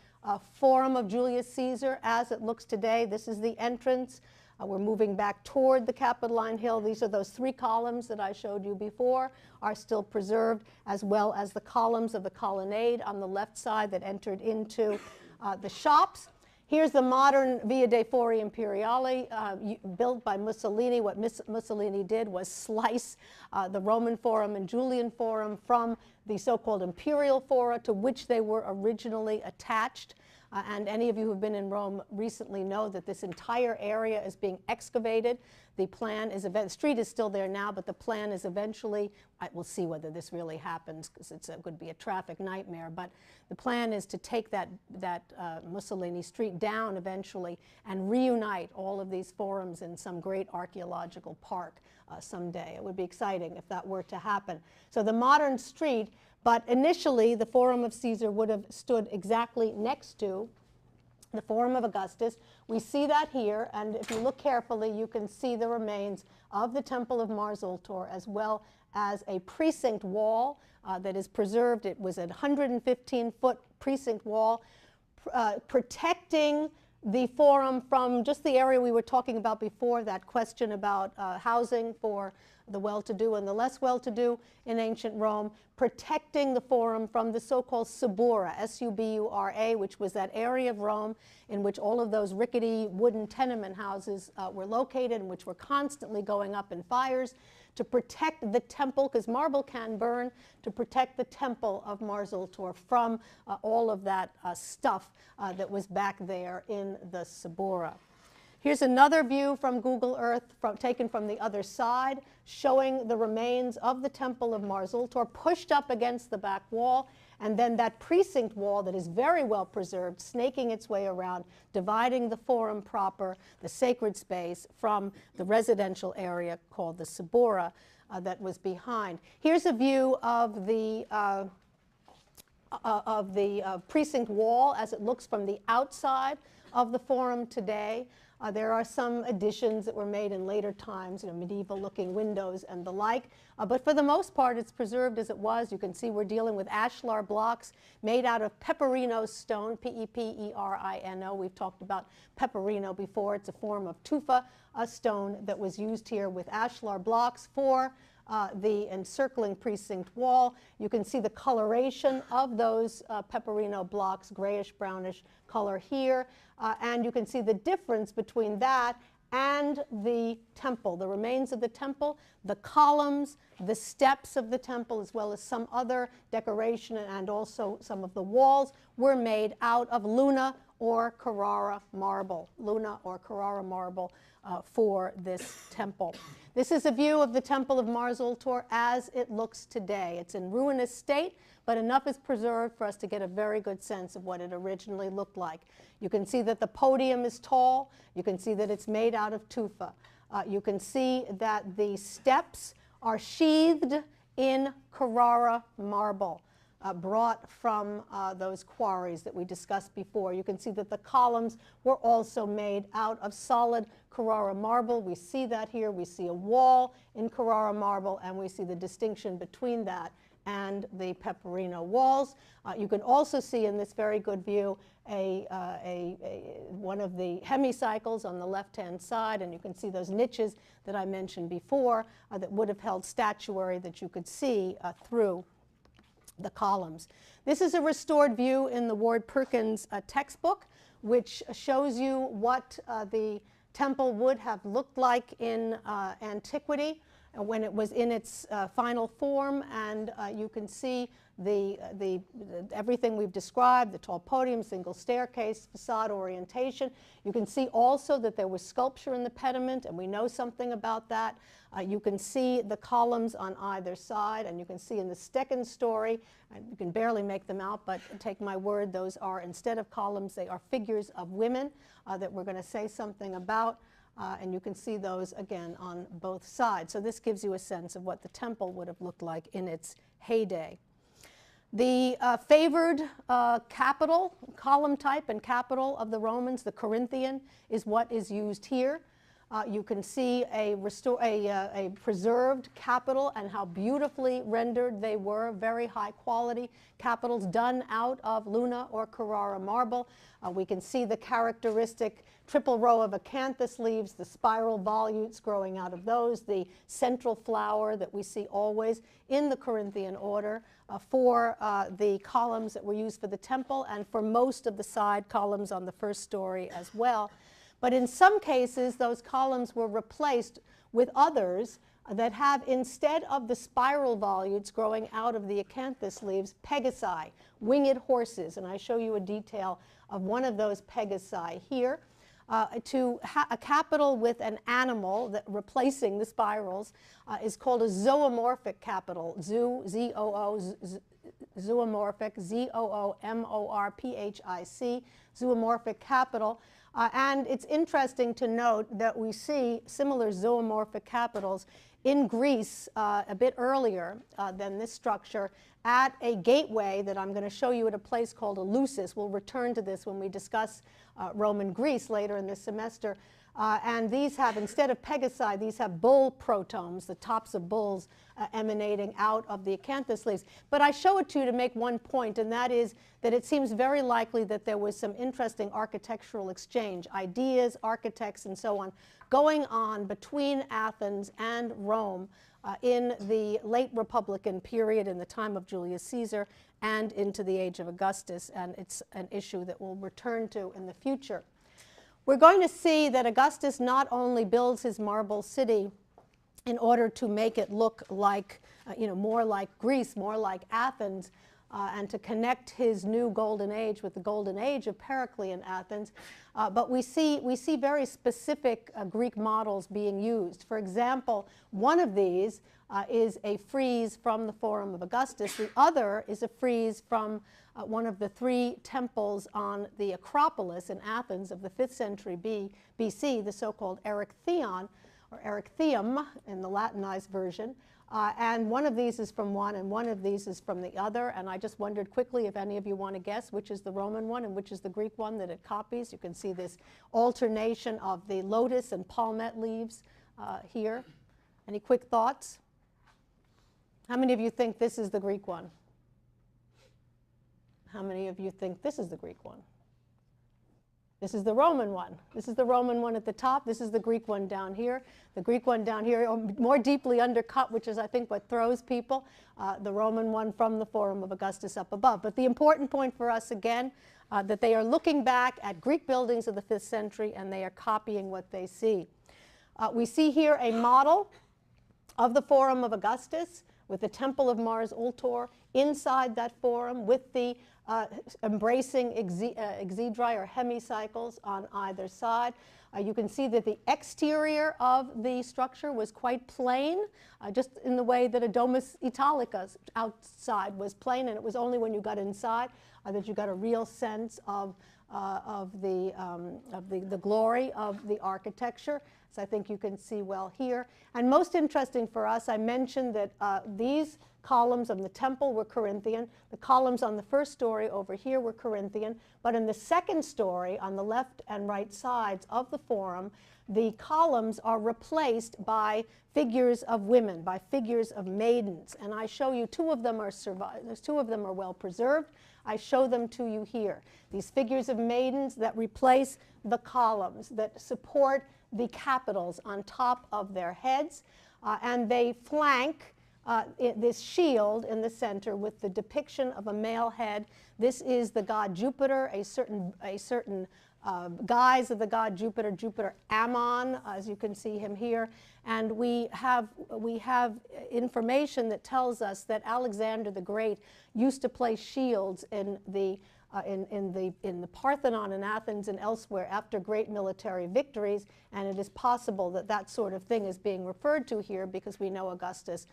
Forum of Julius Caesar as it looks today. This is the entrance. We're moving back toward the Capitoline Hill. These are those three columns that I showed you before are still preserved, as well as the columns of the colonnade on the left side that entered into the shops. Here's the modern Via dei Fori Imperiali, built by Mussolini. What Mussolini did was slice the Roman Forum and Julian Forum from the so-called imperial fora to which they were originally attached. And any of you who have been in Rome recently know that this entire area is being excavated. The plan is, the street is still there now, but the plan is eventually, we'll see whether this really happens because it could be a traffic nightmare, but the plan is to take that Mussolini street down eventually and reunite all of these forums in some great archaeological park someday. It would be exciting if that were to happen. So the modern street, but initially the Forum of Caesar would have stood exactly next to the Forum of Augustus. We see that here, and if you look carefully, you can see the remains of the Temple of Mars Ultor, as well as a precinct wall that is preserved. It was a 115-foot precinct wall protecting the forum from just the area we were talking about before, that question about housing for the well-to-do and the less well-to-do in ancient Rome, protecting the Forum from the so-called Subura, S-U-B-U-R-A, which was that area of Rome in which all of those rickety wooden tenement houses were located and which were constantly going up in fires, to protect the temple, because marble can burn, to protect the temple of Mars Ultor from all of that stuff that was back there in the Subura. Here's another view from Google Earth taken from the other side, showing the remains of the temple of Mars Ultor pushed up against the back wall, and then that precinct wall that is very well preserved, snaking its way around, dividing the Forum proper, the sacred space, from the residential area called the Subura that was behind. Here's a view of the precinct wall as it looks from the outside of the Forum today. There are some additions that were made in later times, medieval-looking windows and the like. But for the most part, it's preserved as it was. You can see we're dealing with ashlar blocks made out of peperino stone, P-E-P-E-R-I-N-O. We've talked about peperino before. It's a form of tufa, a stone that was used here with ashlar blocks for the encircling precinct wall. You can see the coloration of those peperino blocks, grayish-brownish color here. And you can see the difference between that and the temple, the remains of the temple, the columns, the steps of the temple, as well as some other decoration and also some of the walls were made out of Luna or Carrara marble, for this temple. This is a view of the temple of Mars Ultor as it looks today. It's in ruinous state, but enough is preserved for us to get a very good sense of what it originally looked like. You can see that the podium is tall. You can see that it's made out of tufa. You can see that the steps are sheathed in Carrara marble, brought from those quarries that we discussed before. You can see that the columns were also made out of solid Carrara marble. We see that here. We see a wall in Carrara marble, and we see the distinction between that and the peperino walls. You can also see in this very good view one of the hemicycles on the left-hand side, and you can see those niches that I mentioned before that would have held statuary that you could see through the columns. This is a restored view in the Ward Perkins textbook, which shows you what the temple would have looked like in antiquity when it was in its final form, and you can see everything we've described, the tall podium, single staircase, facade orientation. You can see also that there was sculpture in the pediment, and we know something about that. You can see the columns on either side, and you can see in the second story, and you can barely make them out, but take my word, those are, instead of columns, they are figures of women that we're going to say something about. And you can see those again on both sides. So this gives you a sense of what the temple would have looked like in its heyday. The favored capital, column type and capital of the Romans, the Corinthian, is what is used here. You can see a preserved capital and how beautifully rendered they were, very high quality capitals done out of Luna or Carrara marble. We can see the characteristic triple row of acanthus leaves, the spiral volutes growing out of those, the central flower that we see always in the Corinthian order for the columns that were used for the temple and for most of the side columns on the first story as well. But in some cases, those columns were replaced with others that have, instead of the spiral volutes growing out of the acanthus leaves, pegasi, winged horses. And I show you a detail of one of those pegasi here. A capital with an animal that replacing the spirals is called a zoomorphic capital, Z-O-O, zoomorphic, Z-O-O-M-O-R-P-H-I-C, zoomorphic capital. And it's interesting to note that we see similar zoomorphic capitals in Greece a bit earlier than this structure at a gateway that I'm going to show you at a place called Eleusis. We'll return to this when we discuss Roman Greece later in this semester. And these have, instead of pegasi, these have bull protomes, the tops of bulls emanating out of the acanthus leaves. But I show it to you to make one point, and that is that it seems very likely that there was some interesting architectural exchange exchange, ideas, architects, and so on, going on between Athens and Rome in the late Republican period, in the time of Julius Caesar, and into the age of Augustus, and it's an issue that we'll return to in the future. We're going to see that Augustus not only builds his marble city in order to make it look like, more like Greece, more like Athens, and to connect his new golden age with the golden age of Periclean Athens. But we see very specific Greek models being used. For example, one of these is a frieze from the Forum of Augustus. The other is a frieze from one of the three temples on the Acropolis in Athens of the 5th century BC, the so-called Erechtheion, or Erechtheum in the Latinized version. And one of these is from one, and one of these is from the other. And I just wondered quickly if any of you want to guess which is the Roman one and which is the Greek one that it copies. You can see this alternation of the lotus and palmette leaves here. Any quick thoughts? How many of you think this is the Greek one? How many of you think this is the Greek one? This is the Roman one. This is the Roman one at the top. This is the Greek one down here. The Greek one down here, more deeply undercut, which is, I think, what throws people. The Roman one from the Forum of Augustus up above. But the important point for us, again, that they are looking back at Greek buildings of the 5th century, and they are copying what they see. We see here a model of the Forum of Augustus with the Temple of Mars Ultor inside that forum with the embracing exedri or hemicycles on either side. You can see that the exterior of the structure was quite plain, just in the way that a Domus Italica outside was plain, and it was only when you got inside that you got a real sense of the glory of the architecture. So I think you can see well here. And most interesting for us, I mentioned that these columns on the temple were Corinthian. The columns on the first story over here were Corinthian. But in the second story, on the left and right sides of the forum, the columns are replaced by figures of women, by figures of maidens. And I show you two of them are well preserved. I show them to you here. These figures of maidens that replace the columns, that support the capitals on top of their heads, and they flank this shield in the center with the depiction of a male head. This is the god Jupiter, a certain guise of the god Jupiter, Jupiter Ammon, as you can see him here. And we have information that tells us that Alexander the Great used to place shields in the Parthenon in Athens and elsewhere after great military victories, and it is possible that that sort of thing is being referred to here because we know Augustus,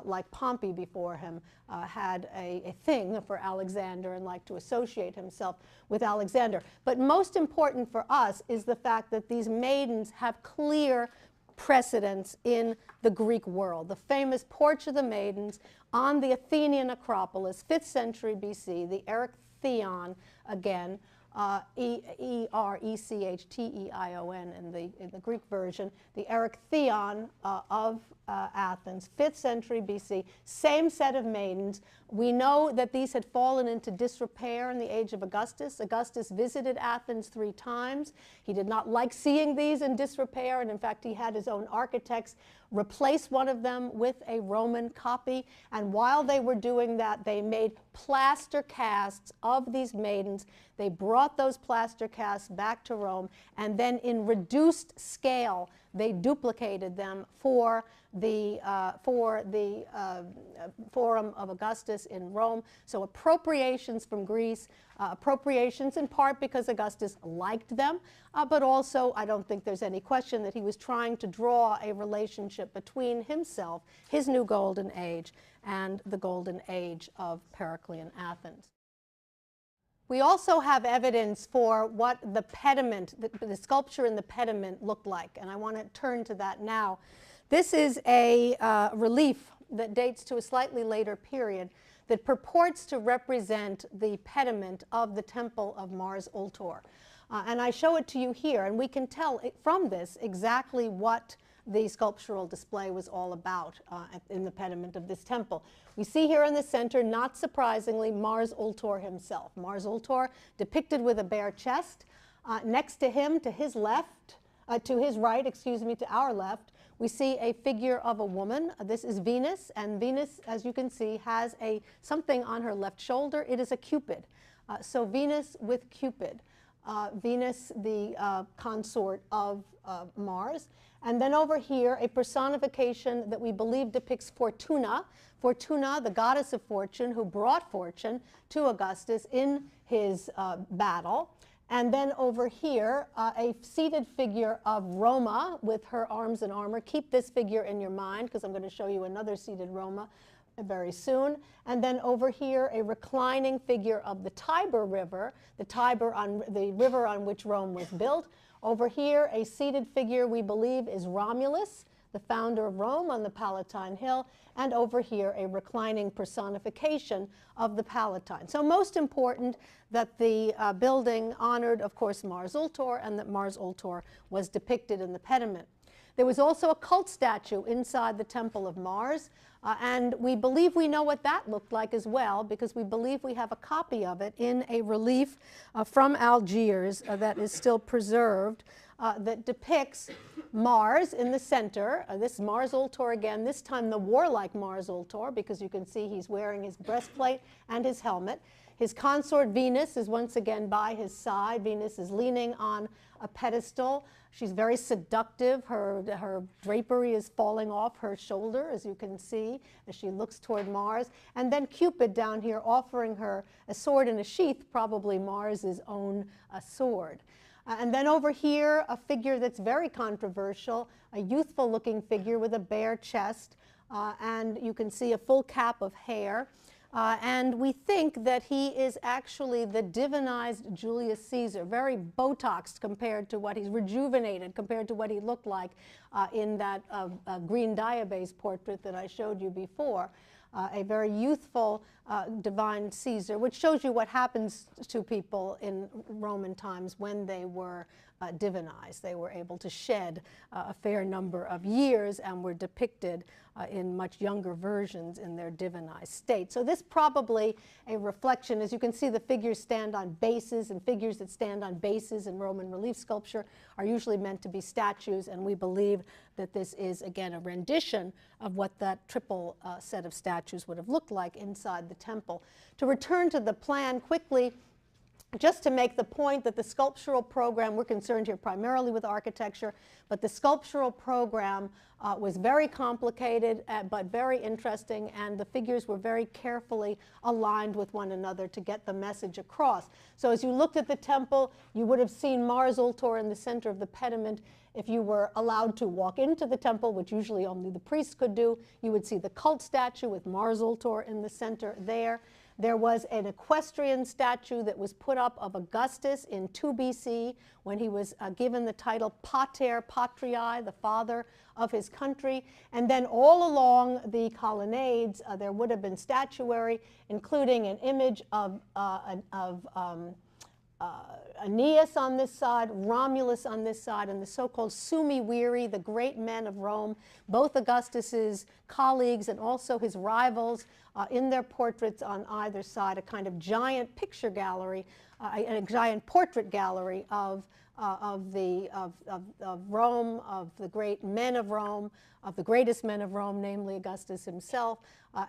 like Pompey before him, had a thing for Alexander and liked to associate himself with Alexander. But most important for us is the fact that these maidens have clear precedence in the Greek world. The famous Porch of the Maidens on the Athenian Acropolis, 5th century BC, the Erechtheion, again, E-R-E-C-H-T-E-I-O-N in the Greek version, the Erechtheion of Athens, 5th century BC, same set of maidens. We know that these had fallen into disrepair in the age of Augustus. Augustus visited Athens 3 times. He did not like seeing these in disrepair, and in fact he had his own architects replace one of them with a Roman copy. And while they were doing that, they made plaster casts of these maidens. They brought those plaster casts back to Rome, and then in reduced scale they duplicated them for the Forum of Augustus in Rome. So appropriations from Greece, appropriations in part because Augustus liked them, but also I don't think there's any question that he was trying to draw a relationship between himself, his new golden age, and the golden age of Periclean Athens. We also have evidence for what the pediment, the sculpture in the pediment looked like, and I want to turn to that now. This is a relief that dates to a slightly later period that purports to represent the pediment of the Temple of Mars Ultor. And I show it to you here, and we can tell from this exactly what the sculptural display was all about in the pediment of this temple. We see here in the center, not surprisingly, Mars Ultor himself. Mars Ultor depicted with a bare chest. Next to him, to his left, to his right, excuse me, to our left, we see a figure of a woman. This is Venus, and Venus, as you can see, has something on her left shoulder. It is a Cupid. So Venus with Cupid. Venus, the consort of Mars. And then over here, a personification that we believe depicts Fortuna. Fortuna, the goddess of fortune, who brought fortune to Augustus in his battle. And then over here, a seated figure of Roma with her arms in armor. Keep this figure in your mind, because I'm going to show you another seated Roma very soon. And then over here, a reclining figure of the Tiber River, the river on which Rome was built. Over here, a seated figure we believe is Romulus, the founder of Rome, on the Palatine Hill. And over here, a reclining personification of the Palatine. So most important that the building honored, of course, Mars Ultor, and that Mars Ultor was depicted in the pediment. There was also a cult statue inside the Temple of Mars, and we believe we know what that looked like as well, because we believe we have a copy of it in a relief from Algiers that is still preserved, that depicts Mars in the center. This Mars Ultor again, this time the warlike Mars Ultor, because you can see he's wearing his breastplate and his helmet. His consort Venus is once again by his side. Venus is leaning on a pedestal. She's very seductive. Her drapery is falling off her shoulder, as you can see, as she looks toward Mars. And then Cupid down here offering her a sword in a sheath, probably Mars's own sword. And then over here, a figure that's very controversial, a youthful-looking figure with a bare chest, and you can see a full cap of hair. And we think that he is actually the divinized Julius Caesar, very Botoxed compared to what he's rejuvenated, compared to what he looked like in that green diabase portrait that I showed you before. A very youthful divine Caesar, which shows you what happens to people in Roman times when they were divinized. They were able to shed a fair number of years and were depicted in much younger versions in their divinized state. So this probably a reflection, as you can see, the figures stand on bases, and figures that stand on bases in Roman relief sculpture are usually meant to be statues, and we believe that this is, again, a rendition of what that triple set of statues would have looked like inside the temple. To return to the plan quickly, just to make the point that the sculptural program, we're concerned here primarily with architecture, but the sculptural program was very complicated but very interesting, and the figures were very carefully aligned with one another to get the message across. So as you looked at the temple, you would have seen Mars Ultor in the center of the pediment. If you were allowed to walk into the temple, which usually only the priests could do, you would see the cult statue with Mars Ultor in the center there. There was an equestrian statue that was put up of Augustus in 2 BC when he was given the title Pater Patriae, the father of his country. And then all along the colonnades, there would have been statuary, including an image of Aeneas on this side, Romulus on this side, and the so-called Summi Viri, the great men of Rome, both Augustus's colleagues and also his rivals, in their portraits on either side, a kind of giant picture gallery, a giant portrait gallery of Rome, of the great men of Rome, of the greatest men of Rome, namely Augustus himself,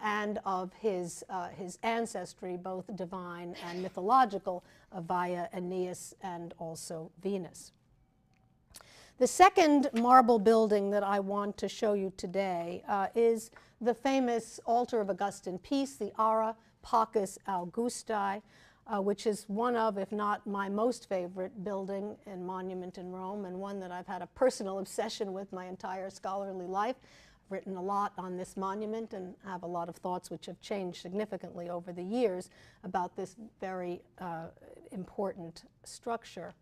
and of his ancestry, both divine and mythological, via Aeneas and also Venus. The second marble building that I want to show you today is the famous altar of Augustan peace, the Ara Pacis Augusti, which is one of, if not my most favorite building and monument in Rome, and one that I've had a personal obsession with my entire scholarly life. I've written a lot on this monument and have a lot of thoughts which have changed significantly over the years about this very important structure.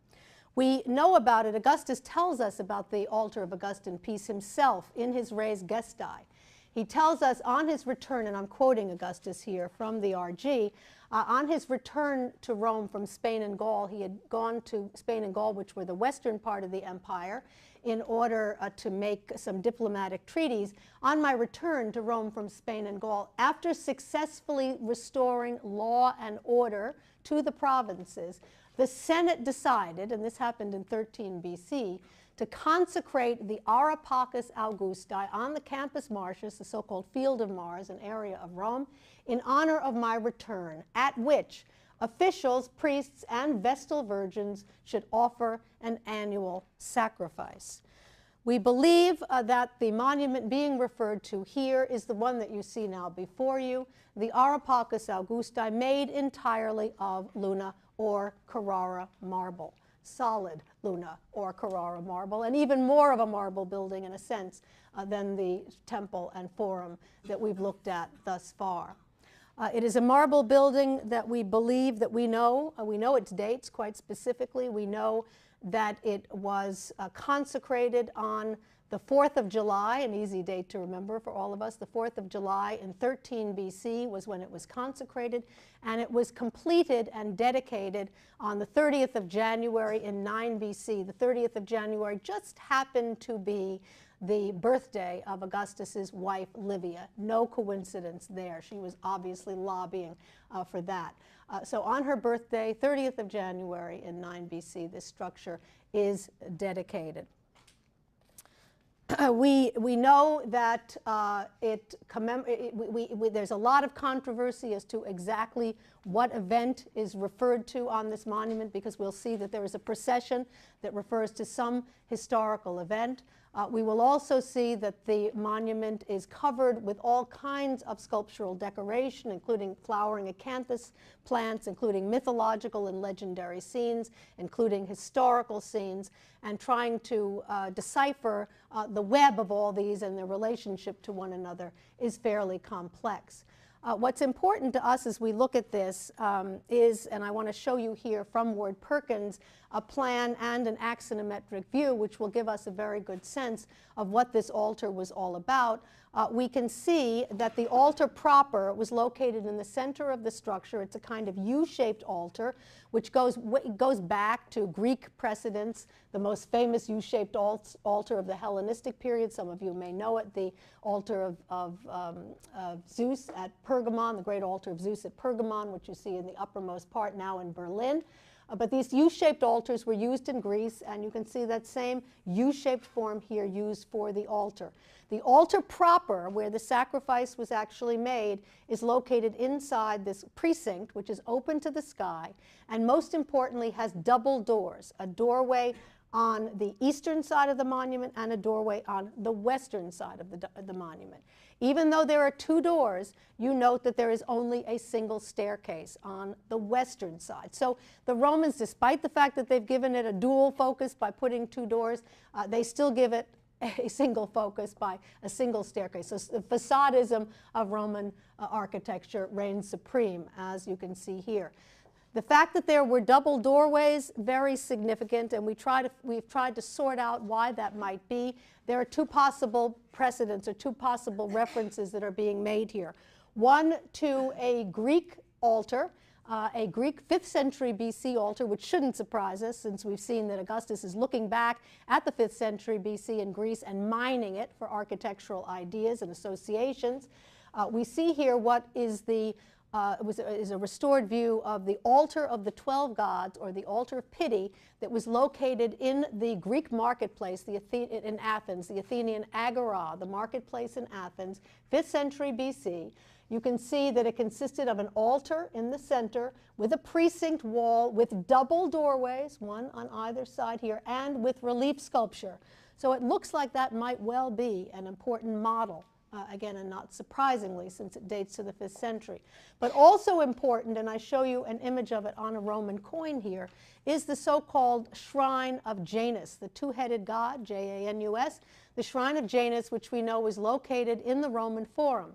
We know about it. Augustus tells us about the altar of Augustan peace himself in his Res Gestae. He tells us on his return, and I'm quoting Augustus here from the RG, on his return to Rome from Spain and Gaul, he had gone to Spain and Gaul, which were the western part of the empire, in order to make some diplomatic treaties. On my return to Rome from Spain and Gaul, after successfully restoring law and order to the provinces, the Senate decided, and this happened in 13 BC, to consecrate the Areopagus Augusti on the Campus Martius, the so-called Field of Mars, an area of Rome, in honor of my return, at which officials, priests, and Vestal virgins should offer an annual sacrifice. We believe that the monument being referred to here is the one that you see now before you, the Areopagus Augusti, made entirely of Luna or Carrara marble, solid Luna or Carrara marble, and even more of a marble building in a sense than the temple and forum that we've looked at thus far. It is a marble building that we believe that we know its dates quite specifically. We know that it was consecrated on the 4th of July, an easy date to remember for all of us. The 4th of July in 13 BC was when it was consecrated, and it was completed and dedicated on the 30th of January in 9 BC. The 30th of January just happened to be the birthday of Augustus's wife, Livia. No coincidence there. She was obviously lobbying for that. So on her birthday, 30th of January in 9 BC, this structure is dedicated. We know that there's a lot of controversy as to exactly what event is referred to on this monument, because we'll see that there is a procession that refers to some historical event. We will also see that the monument is covered with all kinds of sculptural decoration, including flowering acanthus plants, including mythological and legendary scenes, including historical scenes, and trying to decipher the web of all these and their relationship to one another is fairly complex. What's important to us as we look at this is, and I want to show you here from Ward Perkins, a plan and an axonometric view, which will give us a very good sense of what this altar was all about. We can see that the altar proper was located in the center of the structure. It's a kind of U-shaped altar, which goes back to Greek precedents, the most famous U-shaped altar of the Hellenistic period. Some of you may know it, the altar of Zeus at Pergamon, the great altar of Zeus at Pergamon, which you see in the uppermost part now in Berlin. But these U-shaped altars were used in Greece, and you can see that same U-shaped form here used for the altar. The altar proper, where the sacrifice was actually made, is located inside this precinct, which is open to the sky, and most importantly has double doors, a doorway on the eastern side of the monument and a doorway on the western side of the monument. Even though there are two doors, you note that there is only a single staircase on the western side. So the Romans, despite the fact that they've given it a dual focus by putting two doors, they still give it a single focus by a single staircase. So the facadism of Roman architecture reigns supreme, as you can see here. The fact that there were double doorways, very significant, and we've tried to sort out why that might be. There are two possible precedents or two possible references that are being made here. One to a Greek altar, a Greek 5th century BC altar, which shouldn't surprise us since we've seen that Augustus is looking back at the 5th century BC in Greece and mining it for architectural ideas and associations. We see here what is is a restored view of the altar of the 12 gods, or the altar of pity, that was located in the Greek marketplace in Athens, the Athenian agora, the marketplace in Athens, 5th century BC. You can see that it consisted of an altar in the center with a precinct wall with double doorways, one on either side here, and with relief sculpture. So it looks like that might well be an important model. Again, and not surprisingly, since it dates to the 5th century. But also important, and I show you an image of it on a Roman coin here, is the so-called Shrine of Janus, the two-headed god, Janus, the Shrine of Janus, which we know was located in the Roman Forum.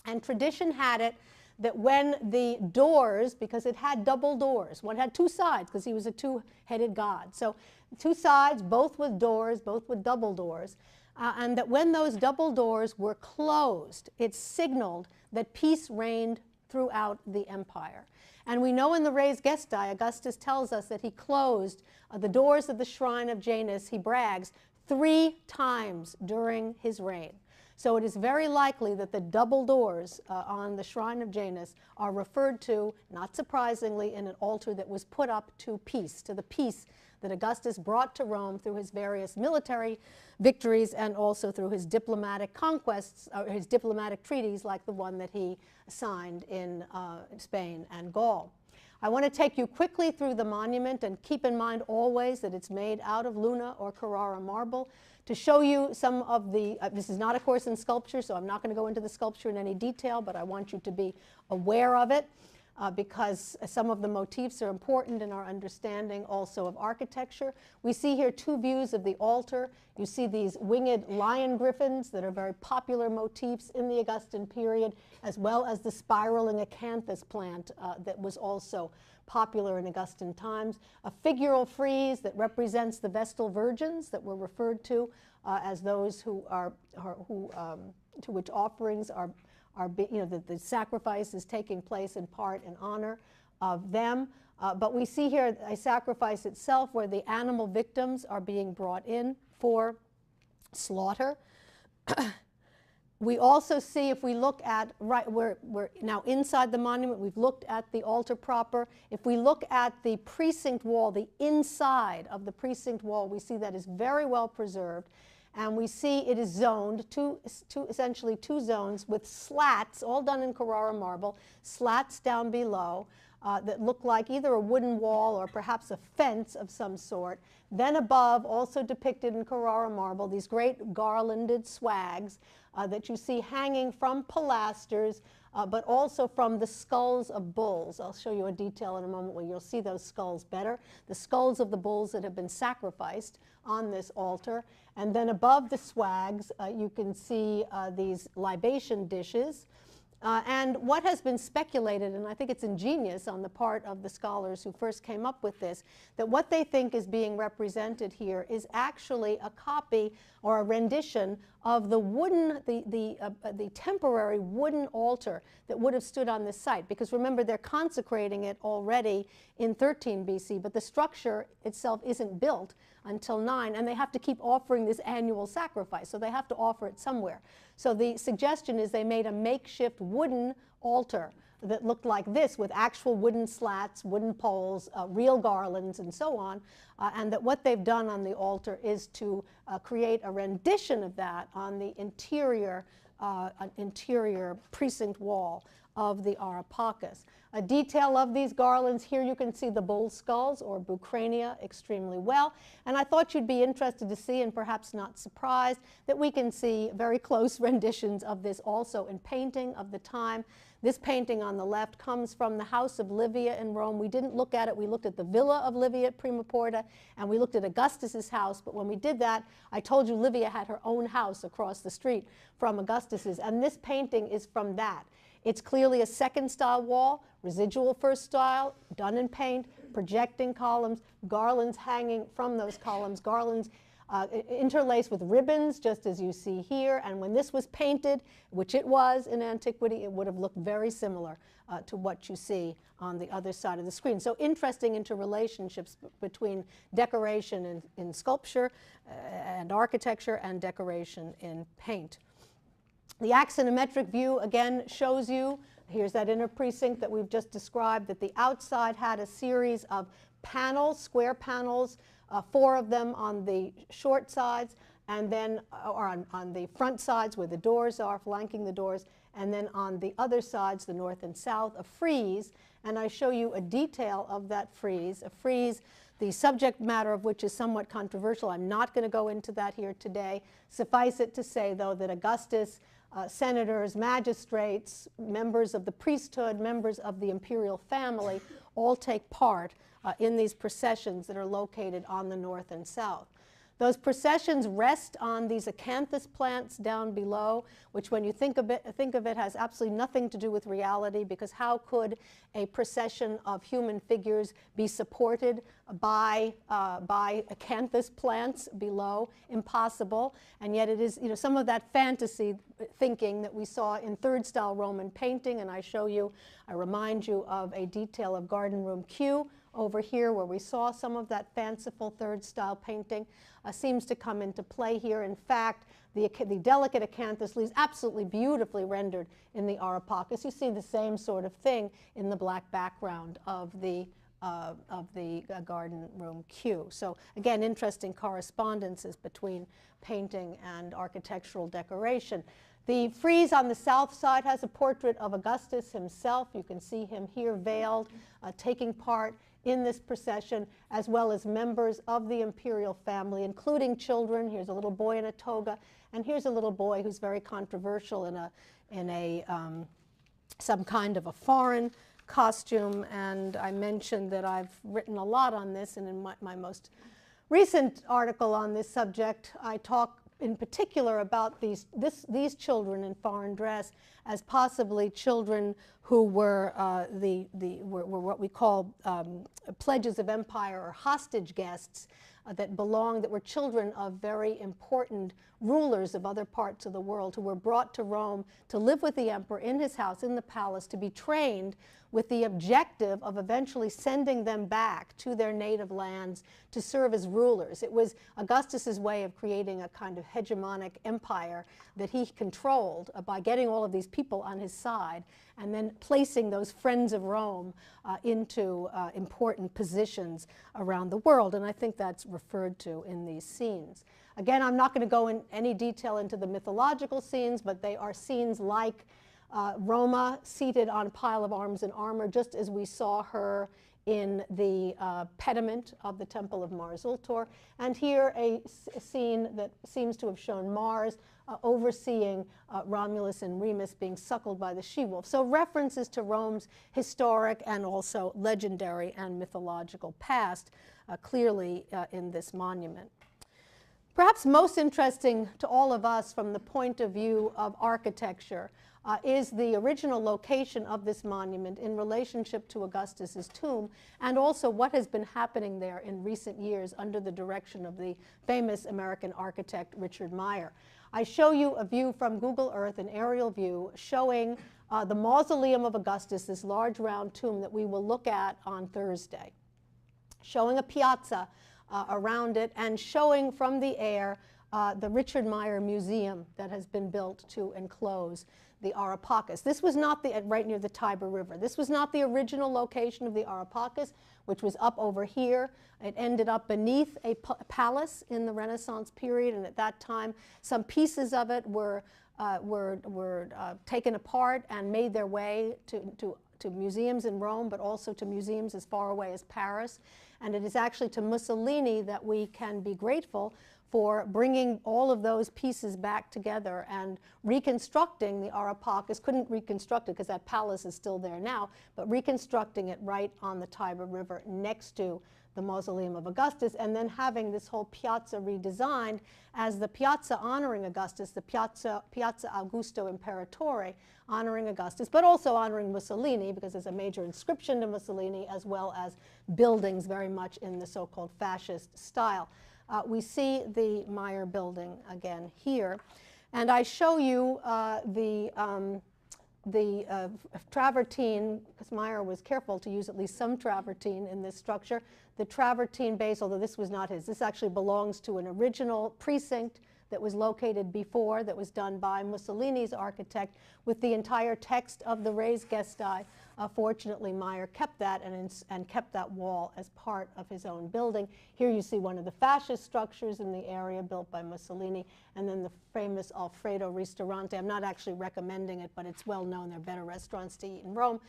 And tradition had it that when the doors, because it had double doors, one had two sides because he was a two-headed god. So two sides, both with doors, both with double doors. And that when those double doors were closed, it signaled that peace reigned throughout the empire. And we know in the Res Gestae, Augustus tells us that he closed the doors of the Shrine of Janus, he brags, 3 times during his reign. So it is very likely that the double doors on the Shrine of Janus are referred to, not surprisingly, in an altar that was put up to peace, to the peace that Augustus brought to Rome through his various military victories and also through his diplomatic conquests, or his diplomatic treaties like the one that he signed in Spain and Gaul. I want to take you quickly through the monument, and keep in mind always that it's made out of Luna or Carrara marble, to show you some of the, this is not a course in sculpture, so I'm not going to go into the sculpture in any detail, but I want you to be aware of it. Because some of the motifs are important in our understanding also of architecture. We see here two views of the altar. You see these winged lion griffins that are very popular motifs in the Augustan period, as well as the spiraling acanthus plant that was also popular in Augustan times. A figural frieze that represents the Vestal Virgins that were referred to as those who are to which offerings are the sacrifice is taking place in part in honor of them. But we see here a sacrifice itself where the animal victims are being brought in for slaughter. We also see, if we look at, we're now inside the monument, we've looked at the altar proper. If we look at the precinct wall, the inside of the precinct wall, we see that is very well preserved. And we see it is zoned, essentially two zones with slats, all done in Carrara marble, slats down below that look like either a wooden wall or perhaps a fence of some sort. Then above, also depicted in Carrara marble, these great garlanded swags that you see hanging from pilasters, but also from the skulls of bulls. I'll show you a detail in a moment where you'll see those skulls better. The skulls of the bulls that have been sacrificed on this altar. And then above the swags, you can see these libation dishes. And what has been speculated, and I think it's ingenious on the part of the scholars who first came up with this, that what they think is being represented here is actually a copy or a rendition of the wooden, the temporary wooden altar that would have stood on this site. Because remember, they're consecrating it already in 13 BC, but the structure itself isn't built until 9, and they have to keep offering this annual sacrifice, so they have to offer it somewhere. So the suggestion is they made a makeshift wooden altar that looked like this, with actual wooden slats, wooden poles, real garlands, and so on, and that what they've done on the altar is to create a rendition of that on the interior precinct wall of the Areopagus. A detail of these garlands, here you can see the bull skulls or bucrania extremely well, and I thought you'd be interested to see, and perhaps not surprised, that we can see very close renditions of this also in painting of the time. This painting on the left comes from the house of Livia in Rome. We didn't look at it. We looked at the villa of Livia at Prima Porta, and we looked at Augustus's house. But when we did that, I told you Livia had her own house across the street from Augustus's, and this painting is from that. It's clearly a second style wall, residual first style, done in paint, projecting columns, garlands hanging from those columns, garlands interlaced with ribbons, just as you see here. And when this was painted, which it was in antiquity, it would have looked very similar to what you see on the other side of the screen. So interesting interrelationships between decoration in sculpture and architecture and decoration in paint. The axonometric view again shows you, here's that inner precinct that we've just described, that the outside had a series of panels, square panels, 4 of them on the short sides, and then on the front sides where the doors are, flanking the doors, and then on the other sides, the north and south, a frieze. And I show you a detail of that frieze, a frieze, the subject matter of which is somewhat controversial. I'm not going to go into that here today. Suffice it to say, though, that Augustus, senators, magistrates, members of the priesthood, members of the imperial family, all take part in these processions that are located on the north and south. Those processions rest on these acanthus plants down below, which when you think of it has absolutely nothing to do with reality, because how could a procession of human figures be supported by acanthus plants below? Impossible. And yet it is, some of that fantasy thinking that we saw in third style Roman painting, and I remind you of a detail of Garden Room Q over here where we saw some of that fanciful third style painting seems to come into play here. In fact, the delicate acanthus leaves absolutely beautifully rendered in the Areopagus. You see the same sort of thing in the black background of the garden room Q. So again, interesting correspondences between painting and architectural decoration. The frieze on the south side has a portrait of Augustus himself. You can see him here veiled, taking part in this procession, as well as members of the imperial family, including children. Here's a little boy in a toga, and here's a little boy who's very controversial in some kind of a foreign costume. And I mentioned that I've written a lot on this, and in my most recent article on this subject, I talk in particular about these children in foreign dress as possibly children who were were what we call pledges of empire or hostage guests that were children of very important rulers of other parts of the world who were brought to Rome to live with the emperor in his house, in the palace, to be trained with the objective of eventually sending them back to their native lands to serve as rulers. It was Augustus's way of creating a kind of hegemonic empire that he controlled by getting all of these people on his side and then placing those friends of Rome into important positions around the world. And I think that's referred to in these scenes. Again, I'm not going to go in any detail into the mythological scenes, but they are scenes like Roma seated on a pile of arms and armor, just as we saw her in the pediment of the Temple of Mars Ultor. And here a scene that seems to have shown Mars overseeing Romulus and Remus being suckled by the she-wolf. So references to Rome's historic and also legendary and mythological past clearly in this monument. Perhaps most interesting to all of us from the point of view of architecture is the original location of this monument in relationship to Augustus's tomb, and also what has been happening there in recent years under the direction of the famous American architect Richard Meyer. I show you a view from Google Earth, an aerial view, showing the mausoleum of Augustus, this large round tomb that we will look at on Thursday, showing a piazza around it, and showing from the air the Richard Meyer Museum that has been built to enclose the Areopagus. This was not right near the Tiber River. This was not the original location of the Areopagus, which was up over here. It ended up beneath a palace in the Renaissance period, and at that time some pieces of it were taken apart and made their way to museums in Rome, but also to museums as far away as Paris. And it is actually to Mussolini that we can be grateful for bringing all of those pieces back together and reconstructing the Areopagus. Couldn't reconstruct it because that palace is still there now, but reconstructing it right on the Tiber River next to the mausoleum of Augustus, and then having this whole piazza redesigned as the piazza honoring Augustus, the Piazza Augusto Imperatore, honoring Augustus, but also honoring Mussolini, because there's a major inscription to Mussolini, as well as buildings very much in the so-called fascist style. We see the Meyer building again here, and I show you the travertine, because Meyer was careful to use at least some travertine in this structure. The travertine base, although this was not his, this actually belongs to an original precinct that was located before, that was done by Mussolini's architect, with the entire text of the Res Gestae. Fortunately, Meyer kept that and kept that wall as part of his own building. Here you see one of the fascist structures in the area built by Mussolini, and then the famous Alfredo Ristorante. I'm not actually recommending it, but it's well known. There are better restaurants to eat in Rome,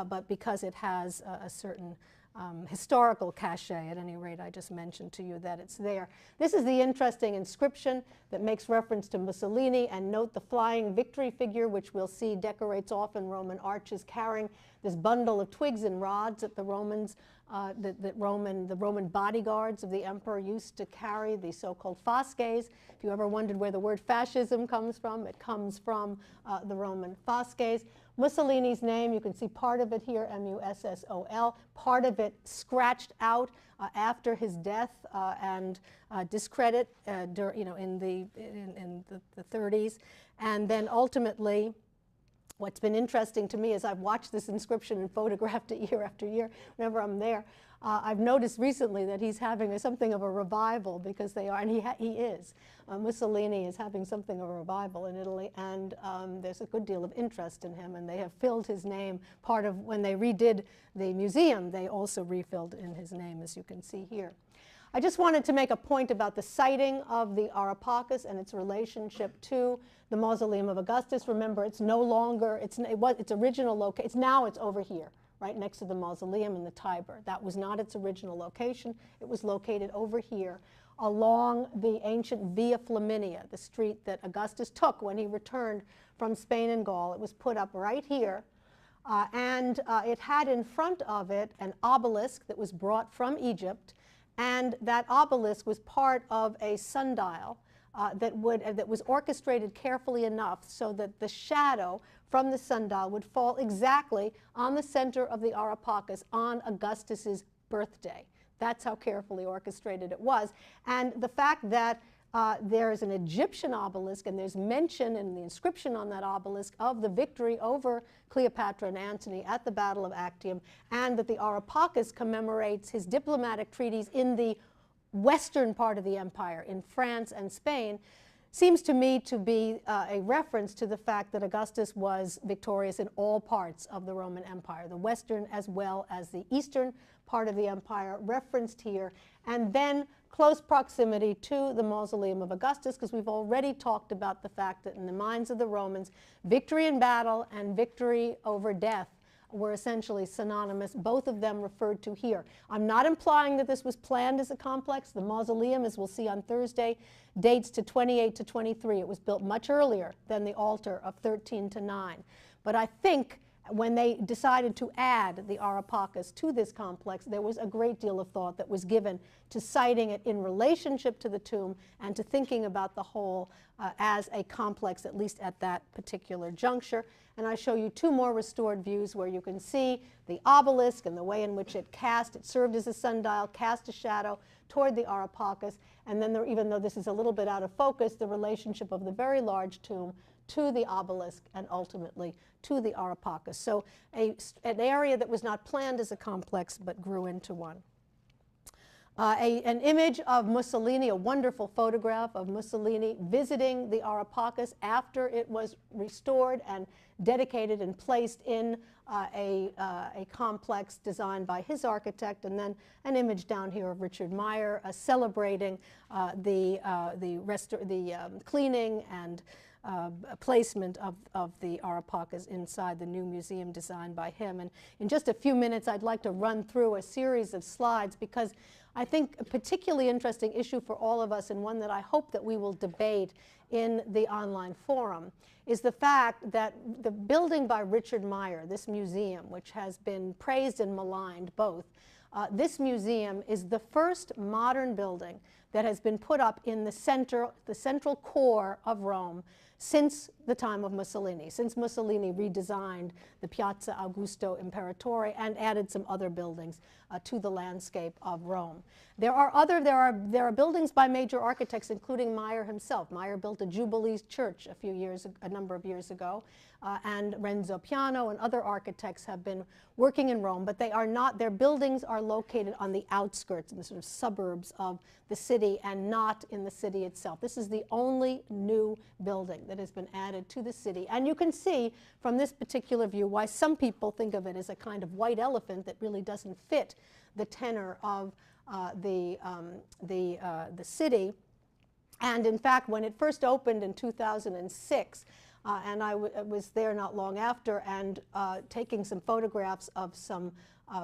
but because it has a certain historical cachet, at any rate, I just mentioned to you that it's there. This is the interesting inscription that makes reference to Mussolini, and note the flying victory figure, which we'll see decorates often Roman arches, carrying this bundle of twigs and rods that the Romans, the Roman bodyguards of the emperor used to carry, the so-called fasces. If you ever wondered where the word fascism comes from, it comes from the Roman fasces. Mussolini's name, you can see part of it here, M-U-S-S-O-L, part of it scratched out after his death and discredit in the 30s, and then ultimately What's been interesting to me as I've watched this inscription and photographed it year after year, whenever I'm there, I've noticed recently that he's having something of a revival, because they are, and he is. Mussolini is having something of a revival in Italy, and there's a good deal of interest in him, and they have filled his name. Part of when they redid the museum, they also refilled in his name, as you can see here. I just wanted to make a point about the siting of the Areopagus and its relationship to the mausoleum of Augustus. Remember, it's no longer, its original location, now it's over here, right next to the mausoleum in the Tiber. That was not its original location. It was located over here along the ancient Via Flaminia, the street that Augustus took when he returned from Spain and Gaul. It was put up right here. And it had in front of it an obelisk that was brought from Egypt. And that obelisk was part of a sundial that was orchestrated carefully enough so that the shadow from the sundial would fall exactly on the center of the Areopagus on Augustus's birthday. That's how carefully orchestrated it was. And the fact that there is an Egyptian obelisk, and there's mention in the inscription on that obelisk of the victory over Cleopatra and Antony at the Battle of Actium, and that the Areopagus commemorates his diplomatic treaties in the western part of the empire, in France and Spain, seems to me to be a reference to the fact that Augustus was victorious in all parts of the Roman Empire, the western as well as the eastern part of the empire, referenced here, and then close proximity to the mausoleum of Augustus, because we've already talked about the fact that in the minds of the Romans, victory in battle and victory over death were essentially synonymous, both of them referred to here. I'm not implying that this was planned as a complex. The mausoleum, as we'll see on Thursday, dates to 28 to 23. It was built much earlier than the altar of 13 to 9. But I think when they decided to add the Areopagus to this complex, there was a great deal of thought that was given to citing it in relationship to the tomb and to thinking about the whole as a complex, at least at that particular juncture. And I show you two more restored views where you can see the obelisk and the way in which it served as a sundial, cast a shadow toward the Areopagus, and then there, even though this is a little bit out of focus, the relationship of the very large tomb to the obelisk and ultimately to the Areopagus. So an area that was not planned as a complex but grew into one. An image of Mussolini, a wonderful photograph of Mussolini visiting the Areopagus after it was restored and dedicated and placed in a complex designed by his architect, and then an image down here of Richard Meyer celebrating the cleaning and placement of the Areopagus inside the new museum designed by him. And in just a few minutes, I'd like to run through a series of slides, because I think a particularly interesting issue for all of us, and one that I hope that we will debate in the online forum, is the fact that the building by Richard Meyer, this museum, which has been praised and maligned both, this museum is the first modern building that has been put up in the central core of Rome since the time of Mussolini, since Mussolini redesigned the Piazza Augusto Imperatore and added some other buildings to the landscape of Rome. There are buildings by major architects, including Meyer himself. Meyer built a Jubilee church a number of years ago, and Renzo Piano and other architects have been working in Rome, but their buildings are located on the outskirts, in the sort of suburbs of the city, and not in the city itself. This is the only new building that has been added to the city. And you can see from this particular view why some people think of it as a kind of white elephant that really doesn't fit the tenor of the city. And in fact, when it first opened in 2006, and I was there not long after, and taking some photographs of some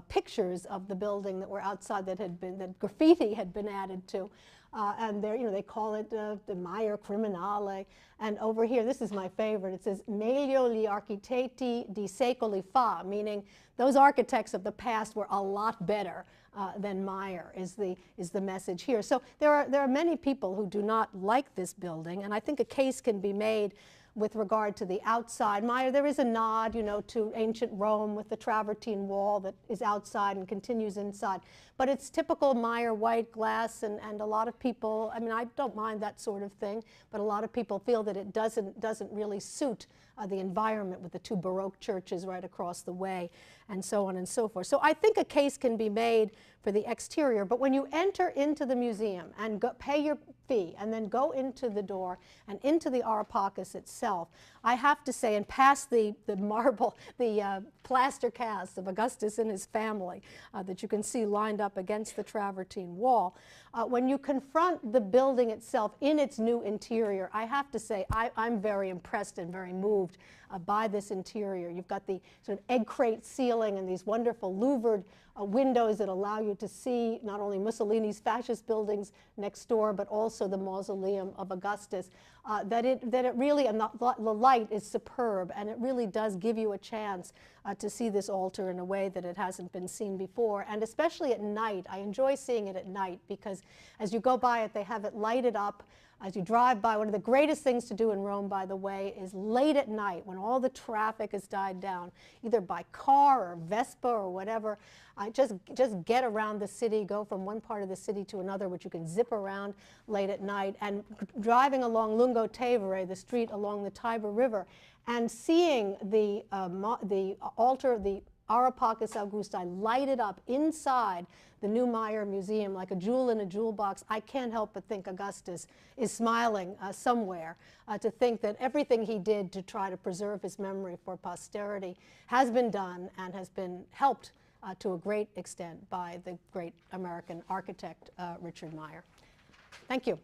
pictures of the building that were outside that graffiti had been added to. And they call it the Meyer Criminale. And over here, this is my favorite. It says, "Meglio gli architetti di secoli fa," meaning those architects of the past were a lot better than Meyer, is the message here. So there are many people who do not like this building, and I think a case can be made with regard to the outside. Meyer, there is a nod, to ancient Rome with the travertine wall that is outside and continues inside. but it's typical Meyer white glass, and a lot of people, I mean, I don't mind that sort of thing, but a lot of people feel that it doesn't really suit the environment with the two Baroque churches right across the way, and so on and so forth. So I think a case can be made for the exterior, but when you enter into the museum and pay your fee and then go into the door and into the Areopagus itself, I have to say, and past the marble, the plaster cast of Augustus and his family that you can see lined up against the travertine wall, when you confront the building itself in its new interior, I have to say I'm very impressed and very moved by this interior. You've got the sort of egg crate ceiling and these wonderful louvered windows that allow you to see not only Mussolini's fascist buildings next door, but also the mausoleum of Augustus. That it really, and the light is superb, and it really does give you a chance to see this altar in a way that it hasn't been seen before, and especially at night. I enjoy seeing it at night because as you go by it, they have it lighted up. As you drive by, one of the greatest things to do in Rome, by the way, is late at night when all the traffic has died down, either by car or Vespa or whatever, just get around the city, go from one part of the city to another, which you can zip around late at night, and driving along Lungo Tevere, the street along the Tiber River, and seeing the altar, the Areopagus Augusti, lighted up inside the new Meyer Museum like a jewel in a jewel box. I can't help but think Augustus is smiling somewhere to think that everything he did to try to preserve his memory for posterity has been done and has been helped to a great extent by the great American architect Richard Meyer. Thank you.